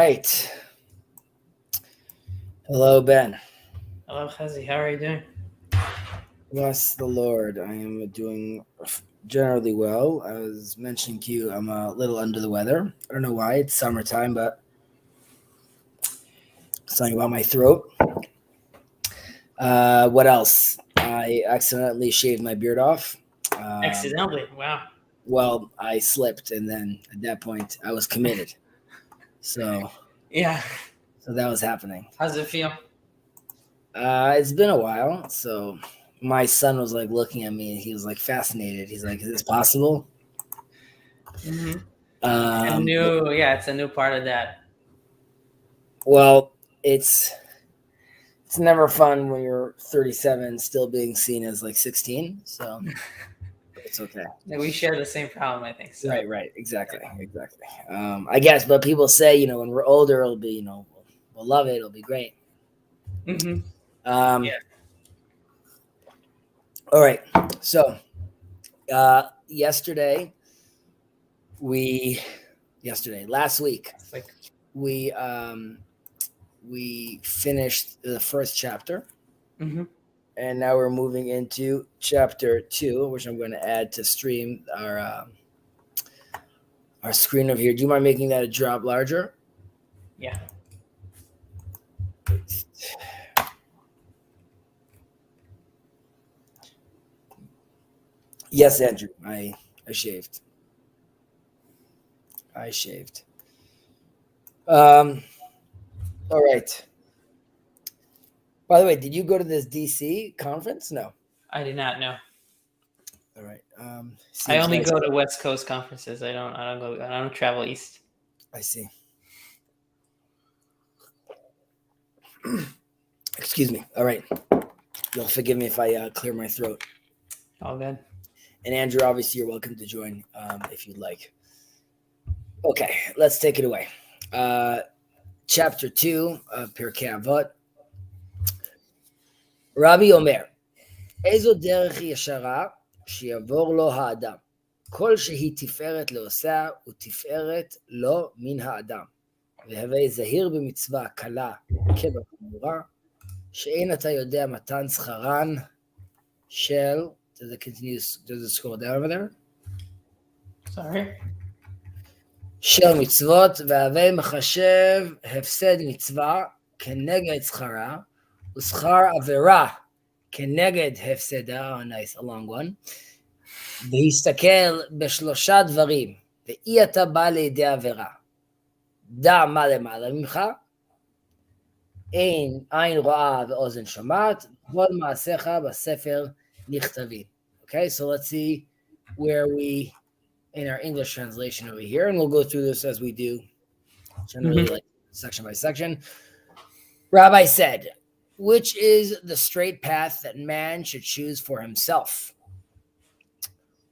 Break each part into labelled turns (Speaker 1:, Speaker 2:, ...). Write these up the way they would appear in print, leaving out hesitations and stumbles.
Speaker 1: right. Hello, Ben.
Speaker 2: Hello, Chazi. How are you doing?
Speaker 1: Bless the Lord. I am doing generally well. I was mentioning to you, I'm a little under the weather. I don't know why. It's summertime, but something about my throat. What else? I accidentally shaved my beard off.
Speaker 2: Accidentally. Wow.
Speaker 1: Well, I slipped, and then at that point, I was committed. So
Speaker 2: Yeah.
Speaker 1: that was happening.
Speaker 2: How's it feel?
Speaker 1: It's been a while. So my son was like looking at me, and he was like fascinated. He's like, "Is this possible?"
Speaker 2: Mm-hmm.
Speaker 1: Um,
Speaker 2: It's a new part of that.
Speaker 1: well, it's never fun when you're 37 still being seen as like 16. So it's okay.
Speaker 2: We share the same problem, I think. So.
Speaker 1: Right. Exactly. I guess, but people say, when we're older, it'll be, we'll love it. It'll be great.
Speaker 2: Mm-hmm.
Speaker 1: Yeah. All right. So, last week, we finished the first chapter.
Speaker 2: Mm-hmm.
Speaker 1: And now we're moving into chapter 2, which I'm going to add to stream our screen over here. Do you mind making that a drop larger?
Speaker 2: Yeah.
Speaker 1: Yes, Andrew. I shaved. All right. By the way, did you go to this DC conference? No.
Speaker 2: I did not know.
Speaker 1: All right.
Speaker 2: I only go to West Coast conferences. I don't travel east.
Speaker 1: I see. Excuse me. All right. You'll forgive me if I clear my throat.
Speaker 2: All good.
Speaker 1: And Andrew, obviously, you're welcome to join if you'd like. Okay, let's take it away. Chapter 2 of Pirkei Avot. Rabbi Omer, איזו דרך ישרה שיעבור לו האדם. כל שהיא תפארת לעושה ותפארת לו מן האדם. והווי זהיר במצווה קלה כבחמורה, שאין אתה יודע מתן שכרן של... Does it scroll down over there?
Speaker 2: Sorry.
Speaker 1: של מצוות, והווי מחשב הפסד מצווה כנגד שכרה, ושכר עבירה כנגד הפסדה, nice, a long one, והסתכל בשלושה דברים, ואי אתה בא לידי עבירה. דע מה למעלה ממך, אין עין רואה ואוזן שומעת, כל מעשיך בספר נכתבים. Okay, so let's see where we... in our English translation over here, and we'll go through this as we do generally, like section by section. Rabbi said, which is the straight path that man should choose for himself?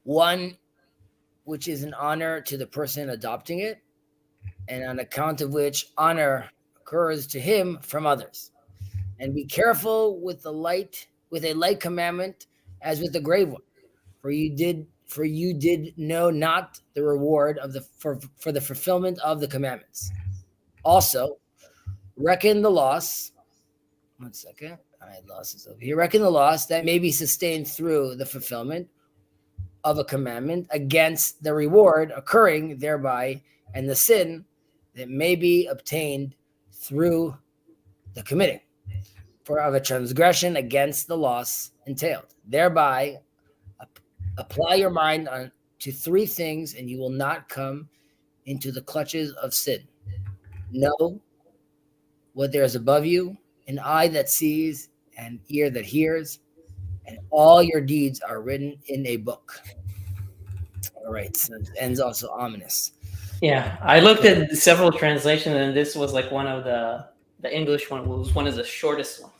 Speaker 1: One which is an honor to the person adopting it, and on account of which honor occurs to him from others. And be careful with a light commandment as with a grave one, for you did know not the reward of for the fulfillment of the commandments. Also, reckon the loss. One second. I lost this over here. Reckon the loss that may be sustained through the fulfillment of a commandment against the reward occurring thereby, and the sin that may be obtained through the committing of a transgression against the loss entailed. Thereby, apply your mind to 3 things, and you will not come into the clutches of sin. Know what there is above you, an eye that sees, an ear that hears, and all your deeds are written in a book. All right, so it ends also ominous.
Speaker 2: Yeah, I looked at several translations, and this was like one of the English one was one of the shortest ones.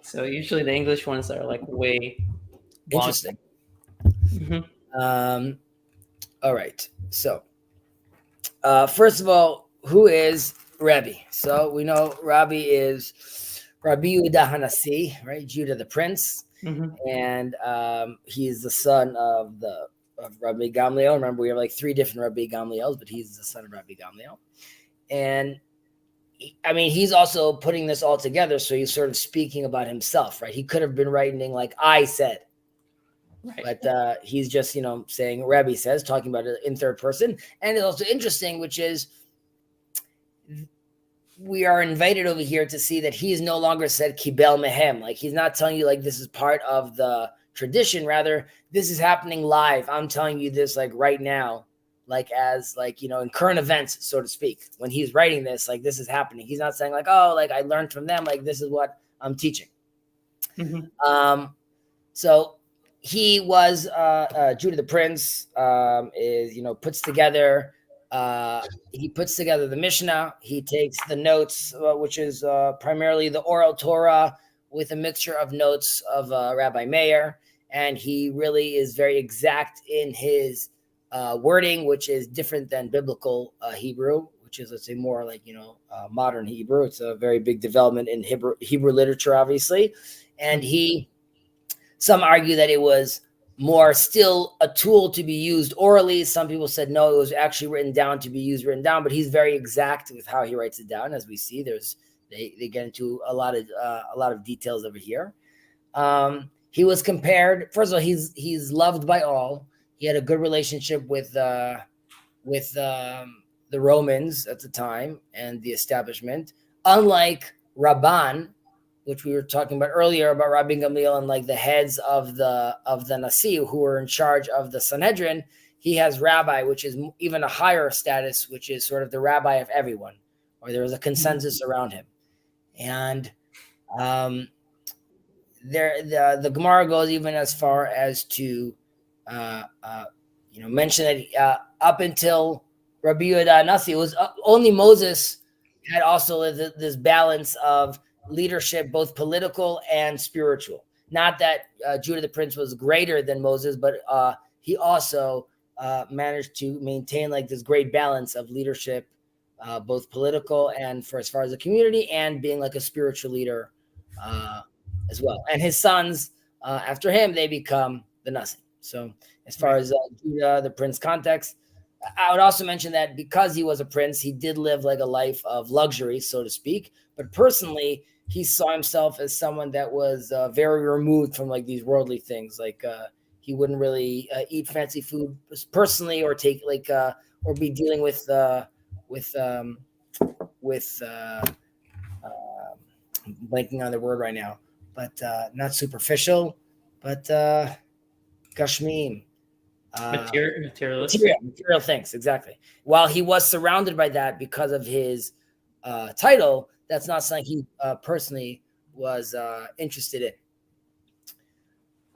Speaker 2: So usually the English ones are like way
Speaker 1: interesting.
Speaker 2: Mm-hmm.
Speaker 1: All right, so first of all, who is Rabbi? So we know Rabbi is Rabbi Yehuda Hanasi, right? Judah the prince, and he's the son of Rabbi Gamliel. Remember, we have like 3 different Rabbi Gamliels, but he's the son of Rabbi Gamliel. And I mean, he's also putting this all together, so he's sort of speaking about himself, right? He could have been writing like I said,
Speaker 2: Right.
Speaker 1: but he's just, saying Rabbi says, talking about it in third person. And it's also interesting, which is we are invited over here to see that he's no longer said kibel mehem. Like he's not telling you like this is part of the tradition. Rather, this is happening live. I'm telling you this like right now, like as like, in current events, so to speak. When he's writing this, like this is happening. He's not saying like, oh, like I learned from them. Like this is what I'm teaching. So he was Judah the Prince is puts together the Mishnah. He takes the notes, which is primarily the oral Torah with a mixture of notes of Rabbi Meir, and he really is very exact in his wording, which is different than biblical Hebrew, which is, let's say, more like modern Hebrew. It's a very big development in Hebrew literature, obviously, and some argue that it was more still a tool to be used orally. Some people said no, it was actually written down to be used written down. But he's very exact with how he writes it down. As we see, they get into a lot of details over here. He was compared. First of all, he's loved by all. He had a good relationship with the Romans at the time and the establishment. Unlike Rabban, which we were talking about earlier about Rabbi Gamliel and like the heads of the Nasi who were in charge of the Sanhedrin, he has rabbi, which is even a higher status, which is sort of the rabbi of everyone, or there is a consensus around him. And the Gemara goes even as far as to mention that up until Rabbi Yehuda Nasi, it was only Moses had also this balance of leadership, both political and spiritual. Not that Judah the Prince was greater than Moses, but he also managed to maintain like this great balance of leadership, both political and for as far as the community, and being like a spiritual leader as well. And his sons, after him, they become the Nasi. So as far as Judah the Prince context, I would also mention that because he was a prince, he did live like a life of luxury, so to speak. But personally, he saw himself as someone that was very removed from like these worldly things. Like he wouldn't really eat fancy food personally, or take like or be dealing with blanking on the word right now, but not superficial, but Gashmim.
Speaker 2: Material
Speaker 1: things, exactly. While he was surrounded by that because of his title, that's not something he personally was interested in.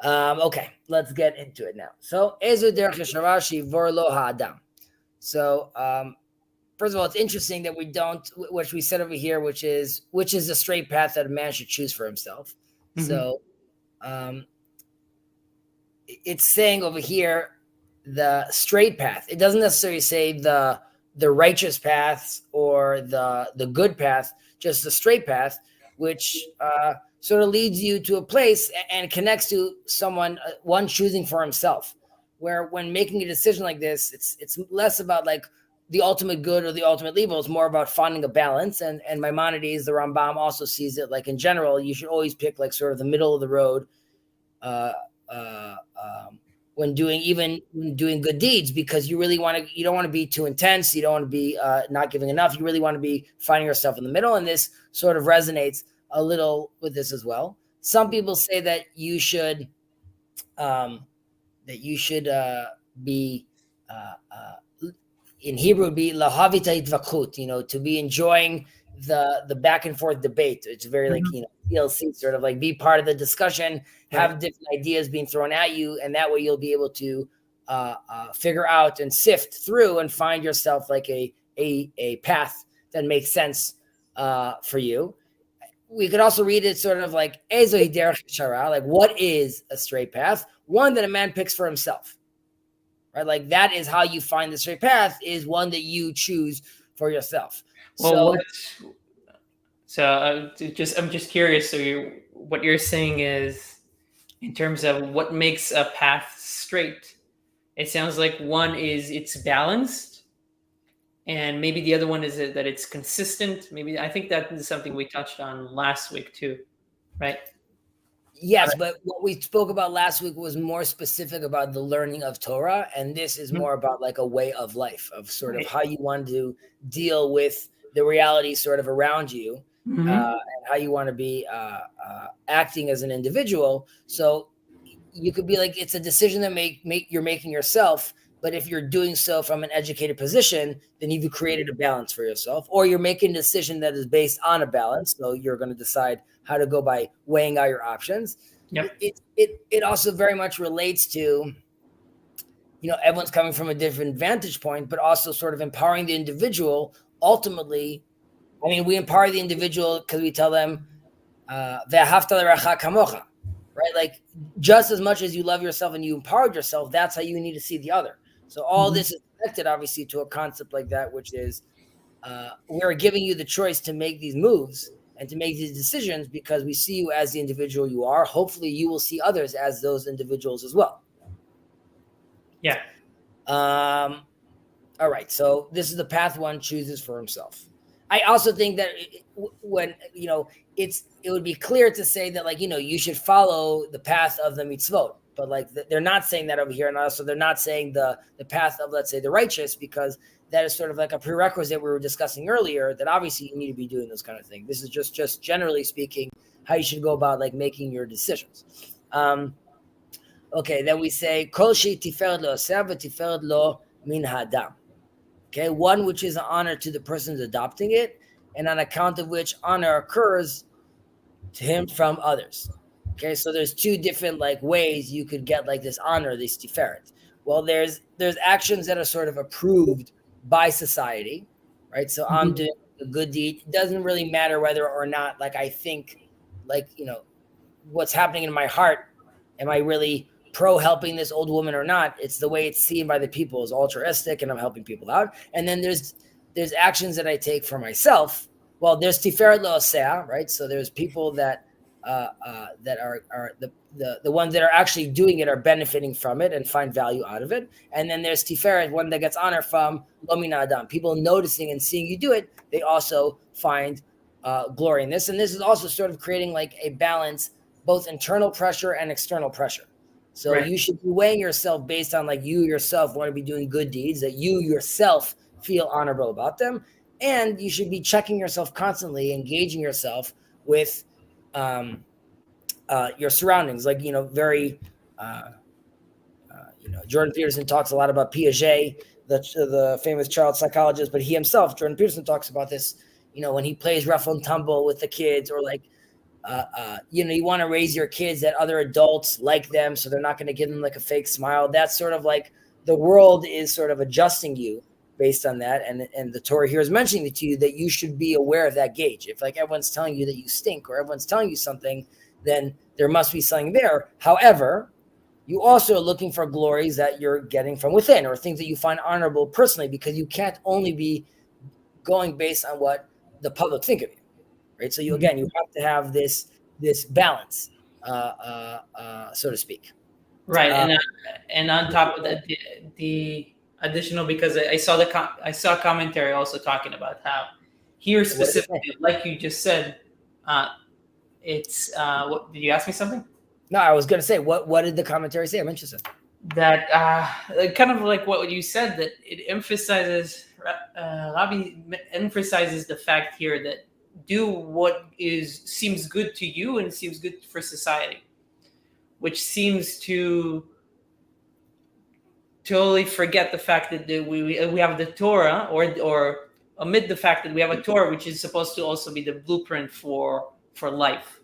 Speaker 1: Okay, let's get into it now. So, so first of all, it's interesting that we don't, which we said over here, which is the straight path that a man should choose for himself. So it's saying over here the straight path. It doesn't necessarily say the righteous paths or the good path, just the straight path, which sort of leads you to a place and connects to someone, one choosing for himself. Where when making a decision like this, it's less about like the ultimate good or the ultimate evil. It's more about finding a balance. And Maimonides, the Rambam, also sees it like in general, you should always pick like sort of the middle of the road when doing good deeds, because you don't want to be too intense. You don't want to be not giving enough. You really want to be finding yourself in the middle. And this sort of resonates a little with this as well. Some people say that you should be in Hebrew would be lahavita itvachut, to be enjoying the back and forth debate. It's very like TLC, sort of like be part of the discussion, have different ideas being thrown at you, and that way you'll be able to figure out and sift through and find yourself like a path that makes sense for you. We could also read it sort of like ezo hiderech shara, like what is a straight path? One that a man picks for himself, right? Like that is how you find the straight path, is one that you choose for yourself.
Speaker 2: Well, I'm just curious. So what you're saying is, in terms of what makes a path straight, it sounds like one is it's balanced, and maybe the other one is that it's consistent. Maybe I think that is something we touched on last week too, right?
Speaker 1: Yes, but what we spoke about last week was more specific about the learning of Torah, and this is more about like a way of life, of sort of how you want to deal with the reality sort of around you, and how you want to be acting as an individual. So you could be like, it's a decision that you're making yourself. But if you're doing so from an educated position, then you've created a balance for yourself, or you're making a decision that is based on a balance. So you're going to decide how to go by weighing out your options.
Speaker 2: Yep.
Speaker 1: It also very much relates to, everyone's coming from a different vantage point, but also sort of empowering the individual. Ultimately, I mean, we empower the individual because we tell them, "Ve'ahavta l'reacha kamocha," right? Like, just as much as you love yourself and you empowered yourself, that's how you need to see the other. So all this is connected, obviously, to a concept like that, which is we're giving you the choice to make these moves and to make these decisions because we see you as the individual you are. Hopefully, you will see others as those individuals as well.
Speaker 2: Yeah.
Speaker 1: All right. So this is the path one chooses for himself. I also think that when, it would be clear to say that, like, you should follow the path of the mitzvot, but like they're not saying that over here. And also they're not saying the path of, let's say, the righteous, because that is sort of like a prerequisite we were discussing earlier, that obviously you need to be doing those kind of things. This is just generally speaking, how you should go about like making your decisions. Okay. Then we say, Kol she tiferet lo aseh v'tiferet lo min ha'adam. Okay, one which is an honor to the person adopting it, and on account of which honor occurs to him from others. Okay, so there's two different like ways you could get like this honor, this tiferet. Well, there's actions that are sort of approved by society, right? So I'm doing a good deed. It doesn't really matter whether or not, like, I think, like, what's happening in my heart. Am I really pro helping this old woman or not? It's the way it's seen by the people as altruistic, and I'm helping people out. And then there's actions that I take for myself. Well, there's tiferet lo aseh, right? So there's people that are the ones that are actually doing it are benefiting from it and find value out of it. And then there's tiferet, one that gets honor from lo min ha'adam. People noticing and seeing you do it, they also find glory in this. And this is also sort of creating like a balance, both internal pressure and external pressure. So you should be weighing yourself based on like you yourself want to be doing good deeds, that you yourself feel honorable about them. And you should be checking yourself constantly, engaging yourself with your surroundings. Like, Jordan Peterson talks a lot about Piaget, the famous child psychologist, but he himself, Jordan Peterson, talks about this, when he plays rough and tumble with the kids, or like, you want to raise your kids that other adults like them, so they're not going to give them like a fake smile. That's sort of like the world is sort of adjusting you based on that. And the Torah here is mentioning to you that you should be aware of that gauge. If like everyone's telling you that you stink, or everyone's telling you something, then there must be something there. However, you also are looking for glories that you're getting from within, or things that you find honorable personally, because you can't only be going based on what the public think of you. Right. So you have to have this balance, so to speak.
Speaker 2: Right. And on top of that, the additional, because I saw a commentary also talking about how here specifically, like you just said, it's what did you ask me something?
Speaker 1: No, I was going to say, what did the commentary say? I'm interested.
Speaker 2: That kind of like what you said, that it emphasizes, Rabbi emphasizes the fact here that do what seems good to you and seems good for society, which seems to totally forget the fact that we have the Torah, or omit the fact that we have a Torah, which is supposed to also be the blueprint for life.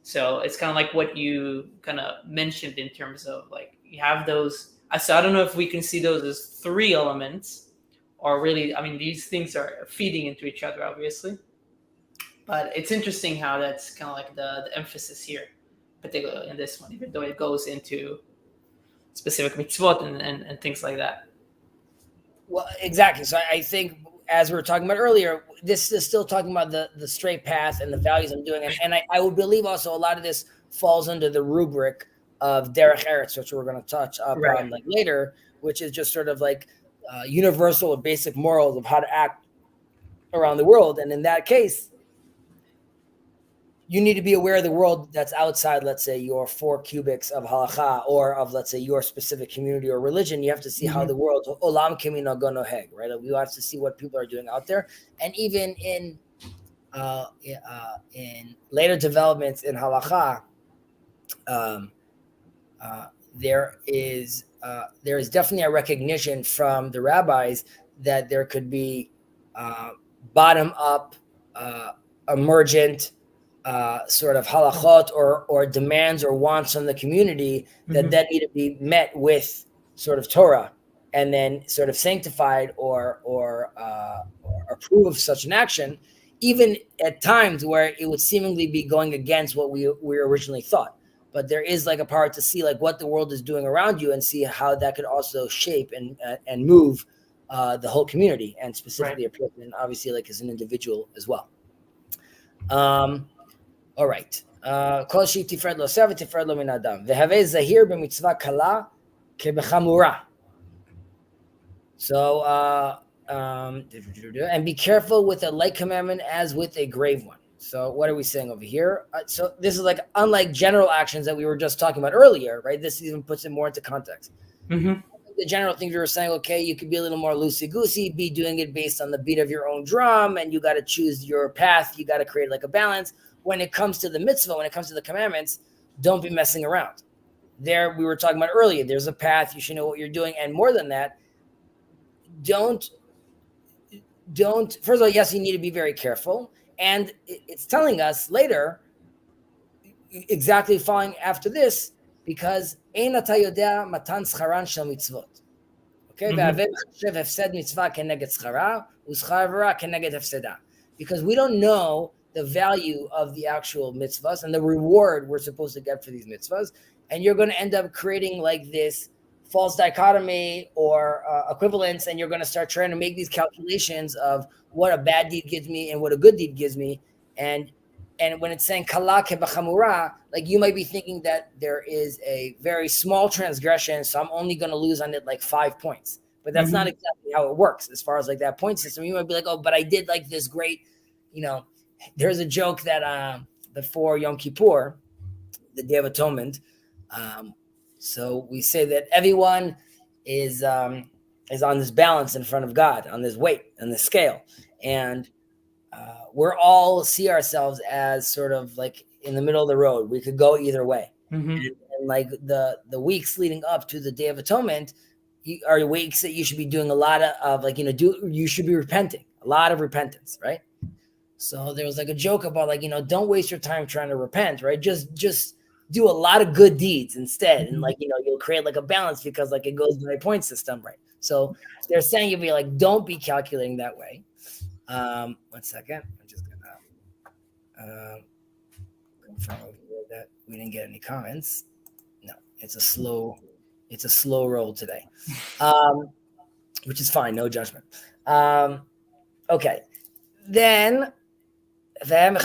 Speaker 2: So it's kind of like what you kind of mentioned in terms of like you have those. So I don't know if we can see those as three elements, or really, I mean, these things are feeding into each other, obviously. But it's interesting how that's kind of like the emphasis here, particularly in this one, even though it goes into specific mitzvot and things like that.
Speaker 1: Well, exactly. So I think, as we were talking about earlier, this is still talking about the straight path and the values I'm doing. And I would believe also a lot of this falls under the rubric of derech eretz, which we're going to touch up on like later, which is just sort of like universal or basic morals of how to act around the world. And in that case, you need to be aware of the world that's outside, let's say, your 4 cubics of halacha or of, let's say, your specific community or religion. You have to see how the world, olam kemino gonoheg, right? You have to see what people are doing out there. And even in later developments in halacha, there is definitely a recognition from the rabbis that there could be bottom up, emergent sort of halachot or demands or wants from the community that need to be met with sort of Torah and then sort of sanctified or approve of such an action, even at times where it would seemingly be going against what we originally thought. But there is like a part to see like what the world is doing around you and see how that could also shape and move the whole community and specifically a person, obviously like as an individual as well. All right. Kol shi tifred lo sev tifred lo min adam. Vehave zahir b'mitzvah kala kebechamura. So and be careful with a light commandment as with a grave one. So what are we saying over here? So this is like unlike general actions that we were just talking about earlier, right? This even puts it more into context. The general things we were saying, okay, you could be a little more loosey-goosey, be doing it based on the beat of your own drum, and you got to choose your path. You got to create like a balance. When it comes to the mitzvah, when it comes to the commandments, don't be messing around. There, we were talking about earlier, there's a path. You should know what you're doing. And more than that, don't, first of all, yes, you need to be very careful. And it's telling us later, exactly following after this, because ein ata yodea matan scharan shel mitzvot. Okay, because we don't know the value of the actual mitzvahs and the reward we're supposed to get for these mitzvahs, and you're going to end up creating like this false dichotomy or equivalence, and you're going to start trying to make these calculations of what a bad deed gives me and what a good deed gives me, and when it's saying kala kebachamura, like you might be thinking that there is a very small transgression, so I'm only going to lose on it like 5 points. But that's not exactly how it works as far as like that point system. You might be like, oh, but I did like this great, there's a joke that before Yom Kippur, the Day of Atonement, so we say that everyone is on this balance in front of God, on this weight, on this scale. And we're all see ourselves as sort of like in the middle of the road. We could go either way. And like the weeks leading up to the Day of Atonement are weeks that you should be doing a lot of like, you should be repenting, a lot of repentance, right? So there was like a joke about like, don't waste your time trying to repent, right? Just do a lot of good deeds instead. And like, you'll create like a balance because like it goes by a point system, right? So they're saying you'll be like, don't be calculating that way. 1 second. I'm just gonna confirm over here that we didn't get any comments. No, it's a slow roll today, which is fine. No judgment. Okay, then you're going to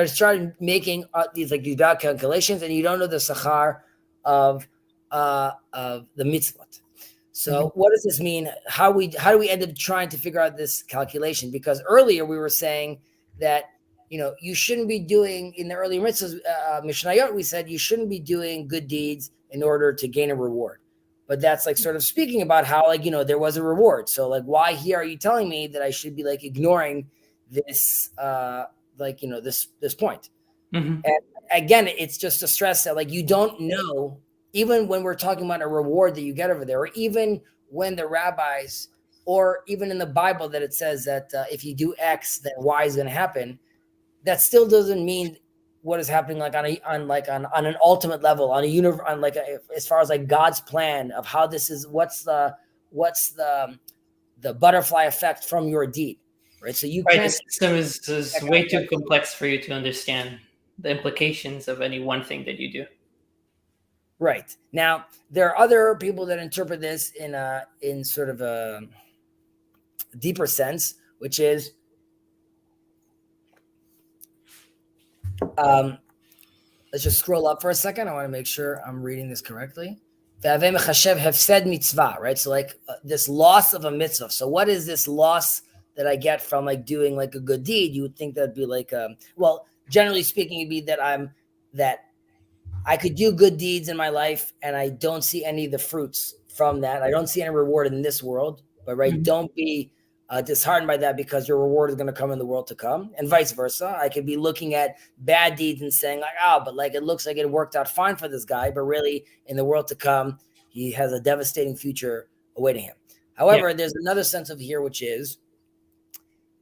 Speaker 1: start making these bad calculations, and you don't know the sachar of the mitzvot. So what does this mean? How do we end up trying to figure out this calculation? Because earlier we were saying that you shouldn't be doing in the earlier mitzvahs, Mishnayot, we said you shouldn't be doing good deeds in order to gain a reward. But that's like sort of speaking about how there was a reward. So like why here are you telling me that I should be like ignoring this this point? And again, it's just to stress that like you don't know, even when we're talking about a reward that you get over there, or even when the rabbis, or even in the Bible that it says that if you do X, then Y is going to happen. That still doesn't mean what is happening like on an ultimate level, on as far as like God's plan of how this is, what's the butterfly effect from your deed, right? So you can't.
Speaker 2: The system is way too complex for you to understand the implications of any one thing that you do.
Speaker 1: Right. Now, there are other people that interpret this in sort of a deeper sense, which is let's just scroll up for a second. I want to make sure I'm reading this correctly. hefsed mitzvah, right? So like this loss of a mitzvah. So what is this loss that I get from like doing like a good deed? You would think that'd be like, well, generally speaking, it'd be that I could do good deeds in my life and I don't see any of the fruits from that. I don't see any reward in this world, but right, don't be disheartened by that, because your reward is going to come in the world to come, and vice versa. I could be looking at bad deeds and saying like, oh, but like it looks like it worked out fine for this guy, but really in the world to come, he has a devastating future awaiting him. However, there's another sense of here, which is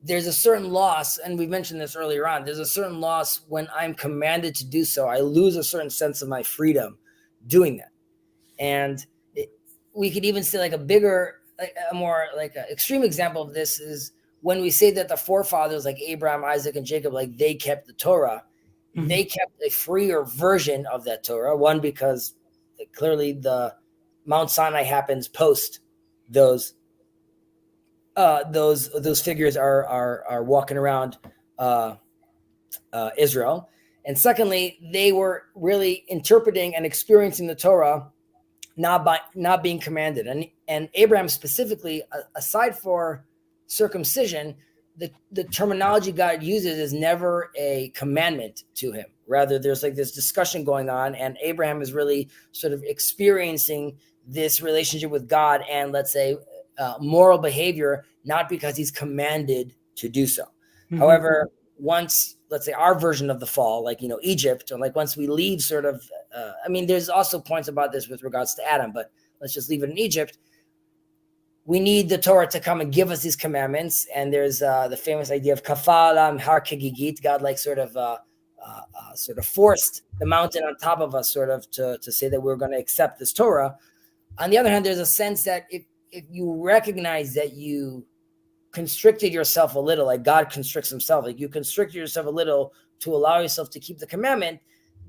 Speaker 1: there's a certain loss, and we mentioned this earlier on, there's a certain loss when I'm commanded to do so. I lose a certain sense of my freedom doing that. And we could even say like a more like an extreme example of this is when we say that the forefathers like Abraham, Isaac, and Jacob, like they kept the Torah, they kept a freer version of that Torah. One, because clearly the Mount Sinai happens post those figures are walking around Israel. And secondly, they were really interpreting and experiencing the Torah not being commanded. And Abraham specifically, aside for circumcision, the terminology God uses is never a commandment to him. Rather, there's like this discussion going on, and Abraham is really sort of experiencing this relationship with God and, let's say, moral behavior, not because he's commanded to do so. However, once, let's say, our version of the fall, like, Egypt, or like once we leave sort of, there's also points about this with regards to Adam, but let's just leave it in Egypt. We need the Torah to come and give us these commandments. And there's the famous idea of kafalam har kegigit. God like sort of forced the mountain on top of us sort of to say that we're going to accept this Torah. On the other hand, there's a sense that if you recognize that you constricted yourself a little, like God constricts himself, like you constricted yourself a little to allow yourself to keep the commandment,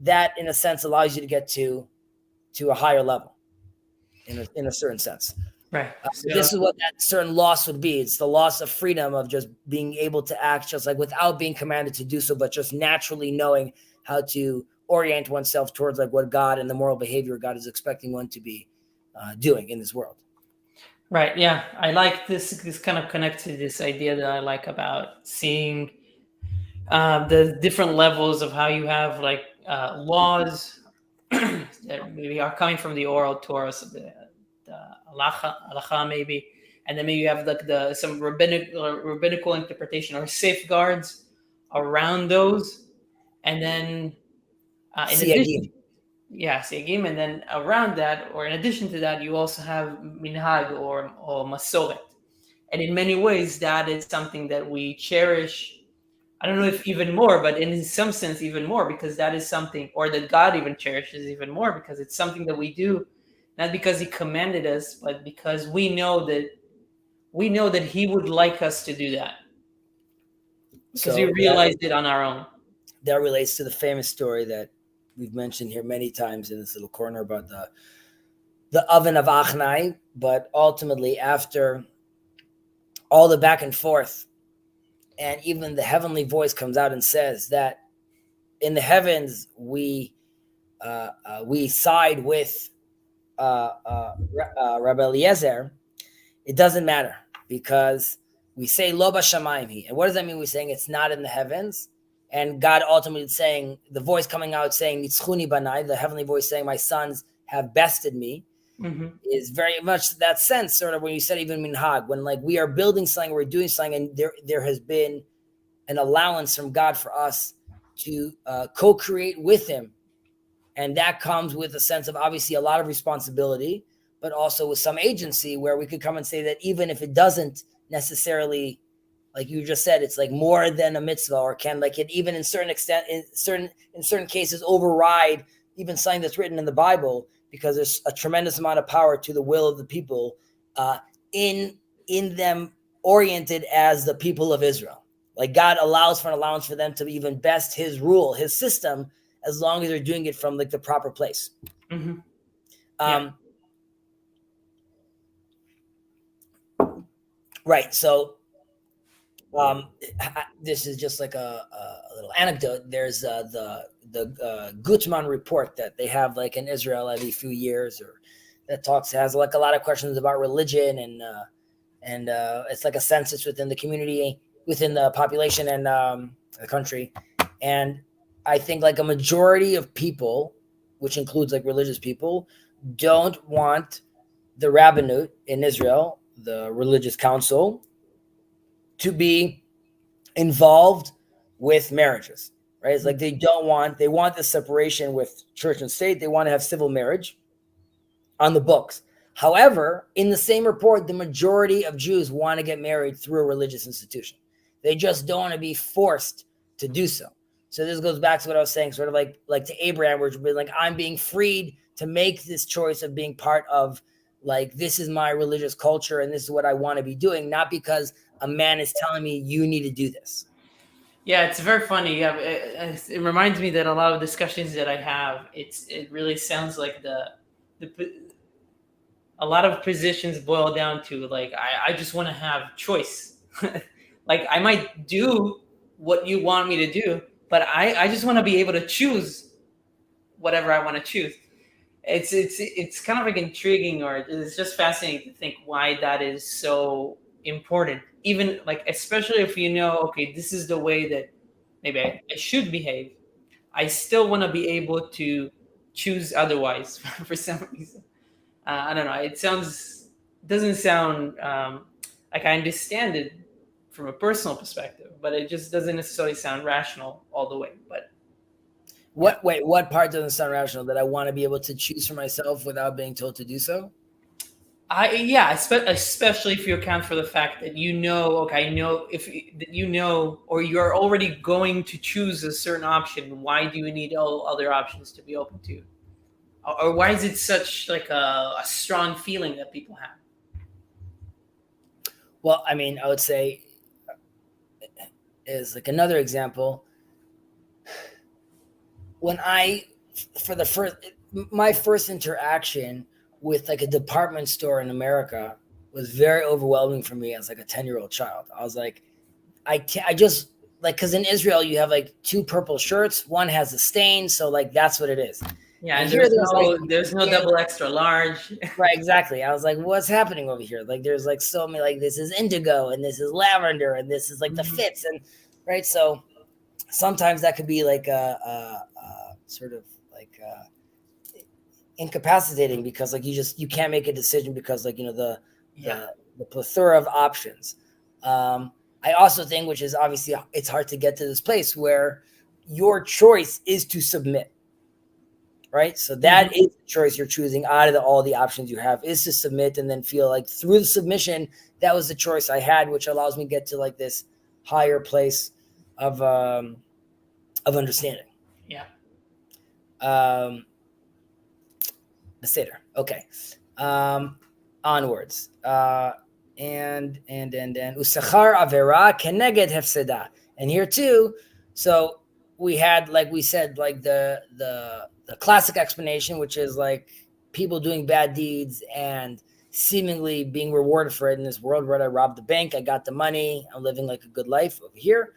Speaker 1: that in a sense allows you to get to a higher level in a certain sense.
Speaker 2: Right.
Speaker 1: This is what that certain loss would be. It's the loss of freedom of just being able to act just like without being commanded to do so, but just naturally knowing how to orient oneself towards like what God and the moral behavior God is expecting one to be doing in this world.
Speaker 2: Right. Yeah. I like this. This kind of connects to this idea that I like about seeing the different levels of how you have like laws that maybe are coming from the oral Torah, so the halacha maybe, and then maybe you have like some rabbinical interpretation or safeguards around those, and then in addition, siyagim, and then around that, or in addition to that, you also have minhag or masoret, and in many ways that is something that we cherish. I don't know if even more, but in some sense even more, because that is something, or that God even cherishes even more, because it's something that we do, not because he commanded us, but because we know that he would like us to do that. Because we realized it on our own.
Speaker 1: That relates to the famous story that we've mentioned here many times in this little corner about the oven of Achnai, but ultimately after all the back and forth, and even the heavenly voice comes out and says that in the heavens we side with Rabbi Eliezer. It doesn't matter because we say lo b'shamayim. And what does that mean? We're saying it's not in the heavens. And God ultimately saying, the voice coming out saying, nitzchuni banai, the heavenly voice saying, my sons have bested me, is very much that sense, sort of when you said even minhag, when like we are building something, we're doing something, and there has been an allowance from God for us to co-create with him. And that comes with a sense of obviously a lot of responsibility, but also with some agency where we could come and say that even if it doesn't necessarily, like you just said, it's like more than a mitzvah, or can like it even in certain extent, in certain cases override even something that's written in the Bible, because there's a tremendous amount of power to the will of the people in them oriented as the people of Israel. Like God allows for an allowance for them to even best his rule, his system, as long as they're doing it from like the proper place. Right. So this is just like a little anecdote. There's the Gutman report that they have like in Israel every few years, or that has like a lot of questions about religion, and it's like a census within the community, within the population, and the country. And I think like a majority of people, which includes like religious people, don't want the rabbinate in Israel, the religious council, to be involved with marriages, right? It's like they want the separation with church and state. They want to have civil marriage on the books. However, in the same report, the majority of Jews want to get married through a religious institution. They just don't want to be forced to do so. So this goes back to what I was saying, sort of like to Abraham, where it's like, I'm being freed to make this choice of being part of, like, this is my religious culture and this is what I want to be doing, not because a man is telling me you need to do this.
Speaker 2: Yeah, it's very funny. Yeah, it reminds me that a lot of discussions that I have, it really sounds like a lot of positions boil down to like I just want to have choice. Like I might do what you want me to do, but I just want to be able to choose whatever I want to choose. It's kind of like intriguing, or it's just fascinating to think why that is so important. Even like, especially if you know, okay, this is the way that maybe I should behave. I still want to be able to choose otherwise for some reason. I don't know. Doesn't sound like I understand it from a personal perspective, but it just doesn't necessarily sound rational all the way. But
Speaker 1: what part doesn't sound rational? That I want to be able to choose for myself without being told to do so?
Speaker 2: Especially if you account for the fact that okay, I know if you know, or you're already going to choose a certain option. Why do you need all other options to be open to? Or why is it such like a strong feeling that people have?
Speaker 1: Well, I mean, I would say is like another example. When my first interaction with like a department store in America was very overwhelming for me as like a 10-year-old child. I was like, I just like, because in Israel you have like two purple shirts, one has a stain, so like that's what it is.
Speaker 2: Yeah, and there's no double extra large.
Speaker 1: Right, exactly. I was like, what's happening over here? Like there's like so many, like this is indigo and this is lavender and this is like the fits, and right. So sometimes that could be like a sort of like incapacitating, because like you can't make a decision because like the plethora of options. I also think, which is obviously it's hard to get to this place where your choice is to submit, right? So that is the choice you're choosing out of all the options you have, is to submit, and then feel like through the submission, that was the choice I had, which allows me to get to like this higher place of understanding.
Speaker 2: Yeah.
Speaker 1: Beseder. Okay. Onwards. And usachar avera keneged hefseda. And here too, so we had, like we said, like the classic explanation, which is like people doing bad deeds and seemingly being rewarded for it in this world, where I robbed the bank, I got the money, I'm living like a good life over here.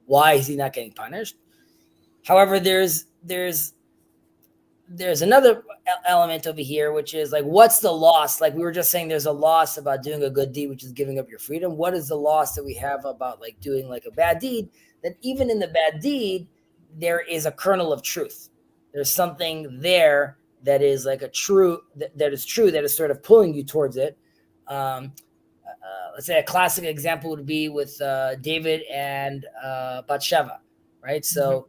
Speaker 1: Why is he not getting punished? However, there's another element over here, which is like, what's the loss? Like we were just saying, there's a loss about doing a good deed, which is giving up your freedom. What is the loss that we have about like doing like a bad deed? That even in the bad deed, there is a kernel of truth. There's something there that is like that is sort of pulling you towards it. Let's say a classic example would be with David and Bathsheba, right? So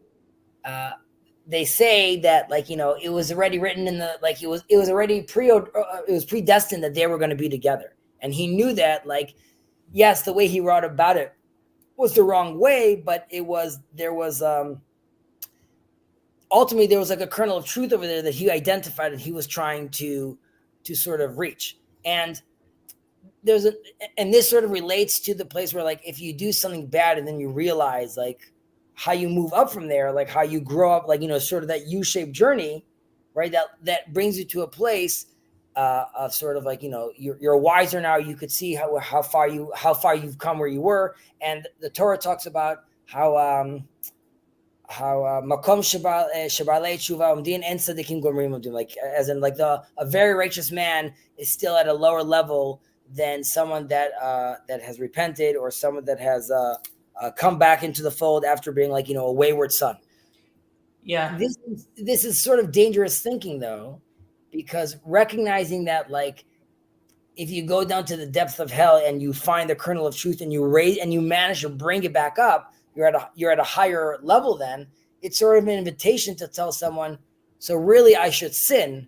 Speaker 1: they say that like it was already written in the it was already it was predestined that they were going to be together, and he knew that. Like, yes, the way he wrote about it was the wrong way, but ultimately there was like a kernel of truth over there that he identified and he was trying to sort of reach. And and this sort of relates to the place where like if you do something bad and then you realize like how you move up from there, like how you grow up, like sort of that U-shaped journey, right? That brings you to a place of sort of like you're wiser now. You could see how far you've come where you were, and the Torah talks about how makom shabalei tshuva umdin en tzadikim gomrim umdin, like as in like a very righteous man is still at a lower level than someone that has repented, or someone that has come back into the fold after being like, a wayward son.
Speaker 2: Yeah.
Speaker 1: This is sort of dangerous thinking, though, because recognizing that, like, if you go down to the depth of hell and you find the kernel of truth and you manage to bring it back up, you're at a higher level. Then it's sort of an invitation to tell someone, so really I should sin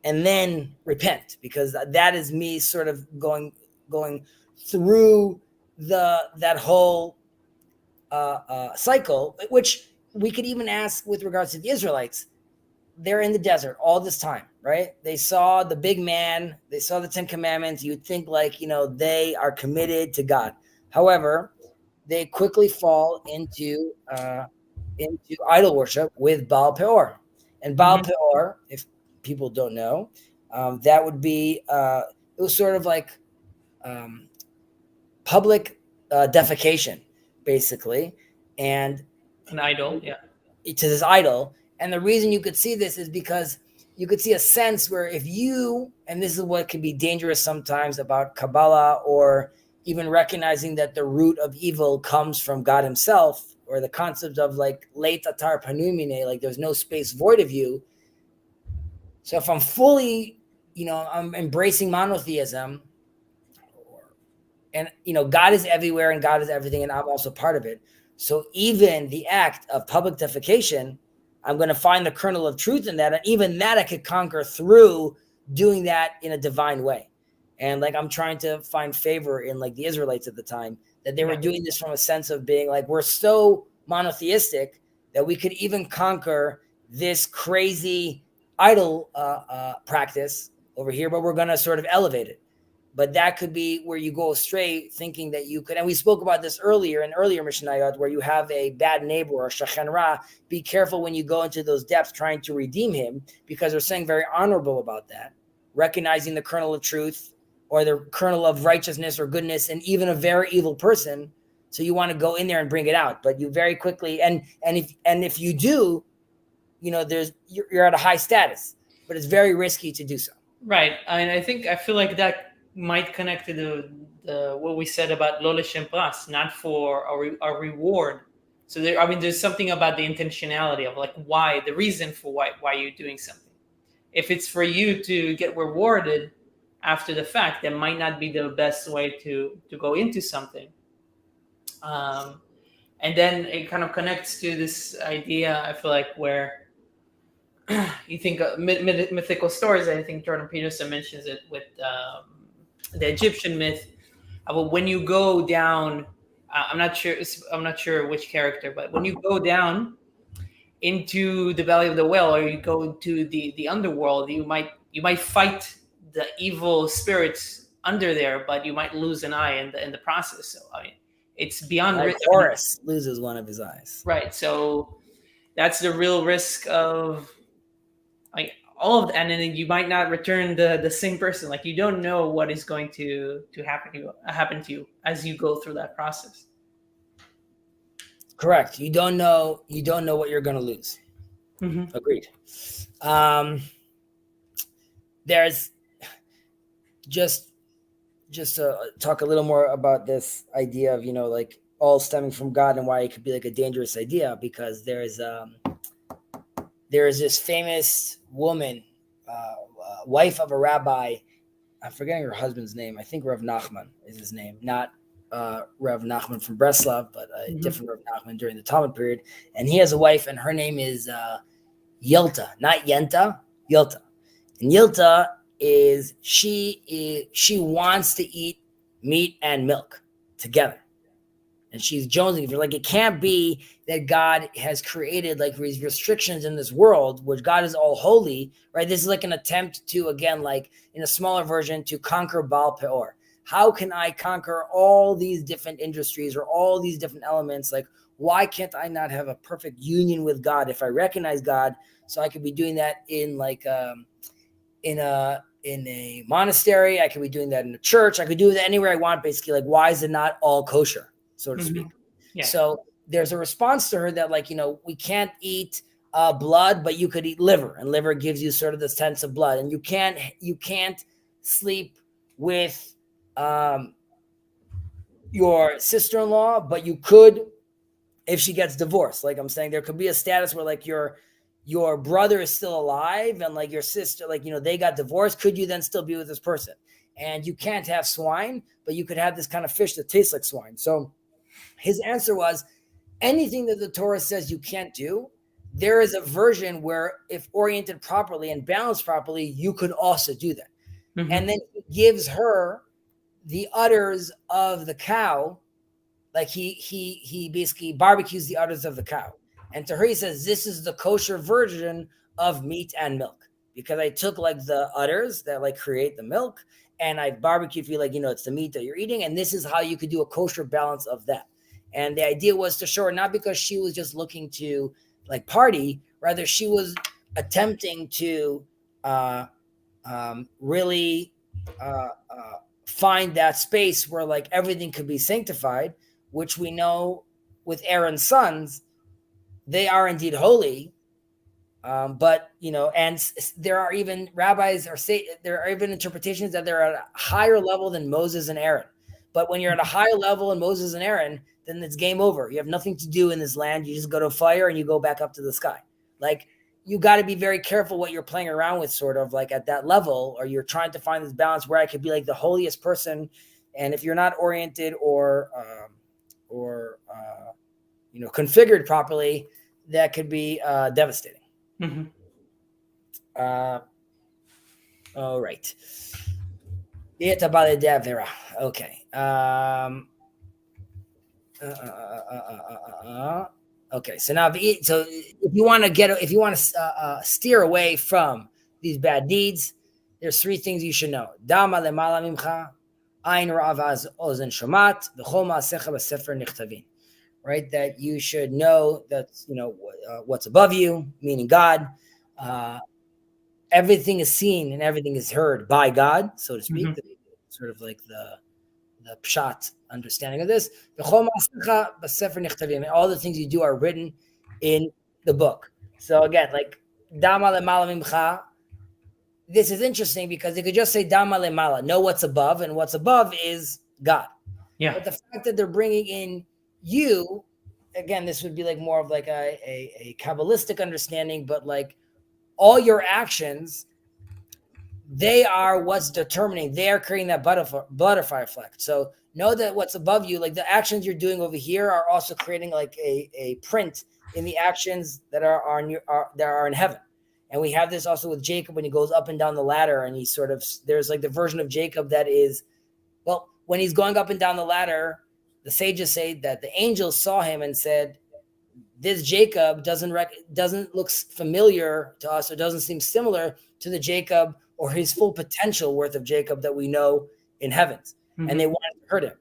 Speaker 1: and then repent, because that is me sort of going through that whole cycle, which we could even ask with regards to the Israelites. They're in the desert all this time, right? They saw the big man, they saw the 10 commandments. You'd think like, they are committed to God. However, they quickly fall into idol worship with Baal Peor. And Baal Peor, if people don't know, that would be, it was sort of like public defecation, basically. And
Speaker 2: an idol, yeah.
Speaker 1: To this idol. And the reason you could see this is because you could see a sense where if you, and this is what can be dangerous sometimes about Kabbalah, or even recognizing that the root of evil comes from God himself, or the concept of like leit atar panumine, like there's no space void of you. So if I'm fully, I'm embracing monotheism, and God is everywhere and God is everything, and I'm also part of it. So even the act of public defecation, I'm going to find the kernel of truth in that, and even that I could conquer through doing that in a divine way. And like I'm trying to find favor in like the Israelites at the time, that they were doing this from a sense of being like, we're so monotheistic that we could even conquer this crazy idol practice over here, but we're going to sort of elevate it. But that could be where you go astray, thinking that you could, and we spoke about this earlier in earlier Mishnayot, where you have a bad neighbor or Shachan Ra. Be careful when you go into those depths trying to redeem him, because they're saying very honorable about that, recognizing the kernel of truth or the kernel of righteousness or goodness, and even a very evil person. So you want to go in there and bring it out, but you very quickly, and if you do, you're at a high status, but it's very risky to do so.
Speaker 2: Right. I feel like that might connect to the what we said about lo leshem pras, not for a reward. So there's something about the intentionality of like why, the reason for why you're doing something. If it's for you to get rewarded after the fact, that might not be the best way to go into something. And then it kind of connects to this idea, I feel like, where you think mythical stories. I think Jordan Peterson mentions it with the Egyptian myth about when you go down. I'm not sure which character, but when you go down into the Valley of the Whale, or you go to the underworld, you might fight the evil spirits under there, but you might lose an eye in the process. So it's beyond risk.
Speaker 1: Horus loses one of his eyes.
Speaker 2: Right. So that's the real risk of like all of that, and then you might not return the same person. Like you don't know what is going to happen to you as you go through that process.
Speaker 1: Correct. You don't know what you're going to lose.
Speaker 2: Mm-hmm.
Speaker 1: Agreed. There's just to talk a little more about this idea of, like all stemming from God, and why it could be like a dangerous idea, because there is this famous woman, wife of a rabbi. I'm forgetting her husband's name. I think Rav Nachman is his name, not Rav Nachman from Breslov, but a different Rav Nachman during the Talmud period. And he has a wife, and her name is Yilta, not Yenta, Yilta. And Yilta she wants to eat meat and milk together. And she's jonesing for, like, it can't be that God has created like these restrictions in this world, which God is all holy, right? This is like an attempt to, again, like in a smaller version, to conquer Baal Peor. How can I conquer all these different industries or all these different elements? Like, why can't I not have a perfect union with God if I recognize God? So I could be doing that in like in a monastery. I could be doing that in a church. I could do that anywhere I want, basically. Like, why is it not all kosher, so to speak?
Speaker 2: Yeah.
Speaker 1: So there's a response to her that like, we can't eat blood, but you could eat liver, and liver gives you sort of the sense of blood, and you can't sleep with your sister-in-law, but you could if she gets divorced. Like I'm saying, there could be a status where like your brother is still alive and like your sister, like, they got divorced. Could you then still be with this person? And you can't have swine, but you could have this kind of fish that tastes like swine. So his answer was, anything that the Torah says you can't do, there is a version where if oriented properly and balanced properly, you could also do that. Mm-hmm. And then he gives her the udders of the cow. Like he basically barbecues the udders of the cow. And to her, he says, this is the kosher version of meat and milk, because I took like the udders that like create the milk and I barbecued for you, like, it's the meat that you're eating. And this is how you could do a kosher balance of that. And the idea was to show her, not because she was just looking to like party, rather she was attempting to really find that space where like everything could be sanctified, which we know with Aaron's sons, they are indeed holy. But, and there are even rabbis there are even interpretations that they're at a higher level than Moses and Aaron. But when you're at a higher level than Moses and Aaron, then it's game over. You have nothing to do in this land. You just go to fire and you go back up to the sky. Like, you got to be very careful what you're playing around with, sort of like at that level, or you're trying to find this balance where I could be like the holiest person. And if you're not oriented or configured properly, that could be devastating.
Speaker 2: Mm-hmm.
Speaker 1: All right. Okay. Okay. So now, if you want to steer away from these bad deeds, there's three things you should know. Dama lemala mimcha, ayin ra'ava ozen shomat, v'chol ma'asecha b'sefer nichtavin. Right, that you should know that what's above you, meaning God. Everything is seen and everything is heard by God, so to speak. Mm-hmm. Sort of like the pshat understanding of this. And all the things you do are written in the book. So again, like dama lemala mimcha. This is interesting because they could just say dama lemala, know what's above, and what's above is God.
Speaker 2: Yeah.
Speaker 1: But the fact that they're bringing in you, again, this would be like more of like a Kabbalistic understanding, but like all your actions, they are what's determining. They are creating that butterfly effect. So know that what's above you, like the actions you're doing over here, are also creating like a print in the actions that are in heaven. And we have this also with Jacob when he goes up and down the ladder, and there's like the version of Jacob that is, well, when he's going up and down the ladder, the sages say that the angels saw him and said, this Jacob doesn't look familiar to us, or doesn't seem similar to the Jacob or his full potential worth of Jacob that we know in heavens. Mm-hmm. And they wanted to hurt him.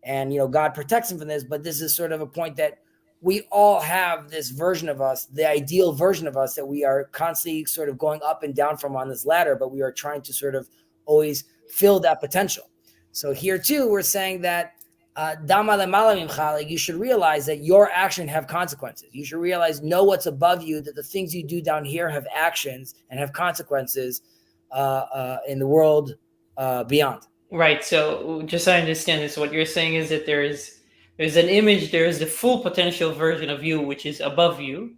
Speaker 1: And, God protects him from this, but this is sort of a point that we all have this version of us, the ideal version of us that we are constantly sort of going up and down from on this ladder, but we are trying to sort of always fill that potential. So here too, we're saying that dama lemala mimcha, like you should realize that your actions have consequences. You should realize, know what's above you, that the things you do down here have actions and have consequences in the world beyond.
Speaker 2: Right. So just so I understand this, what you're saying is that there's an image, there is the full potential version of you, which is above you.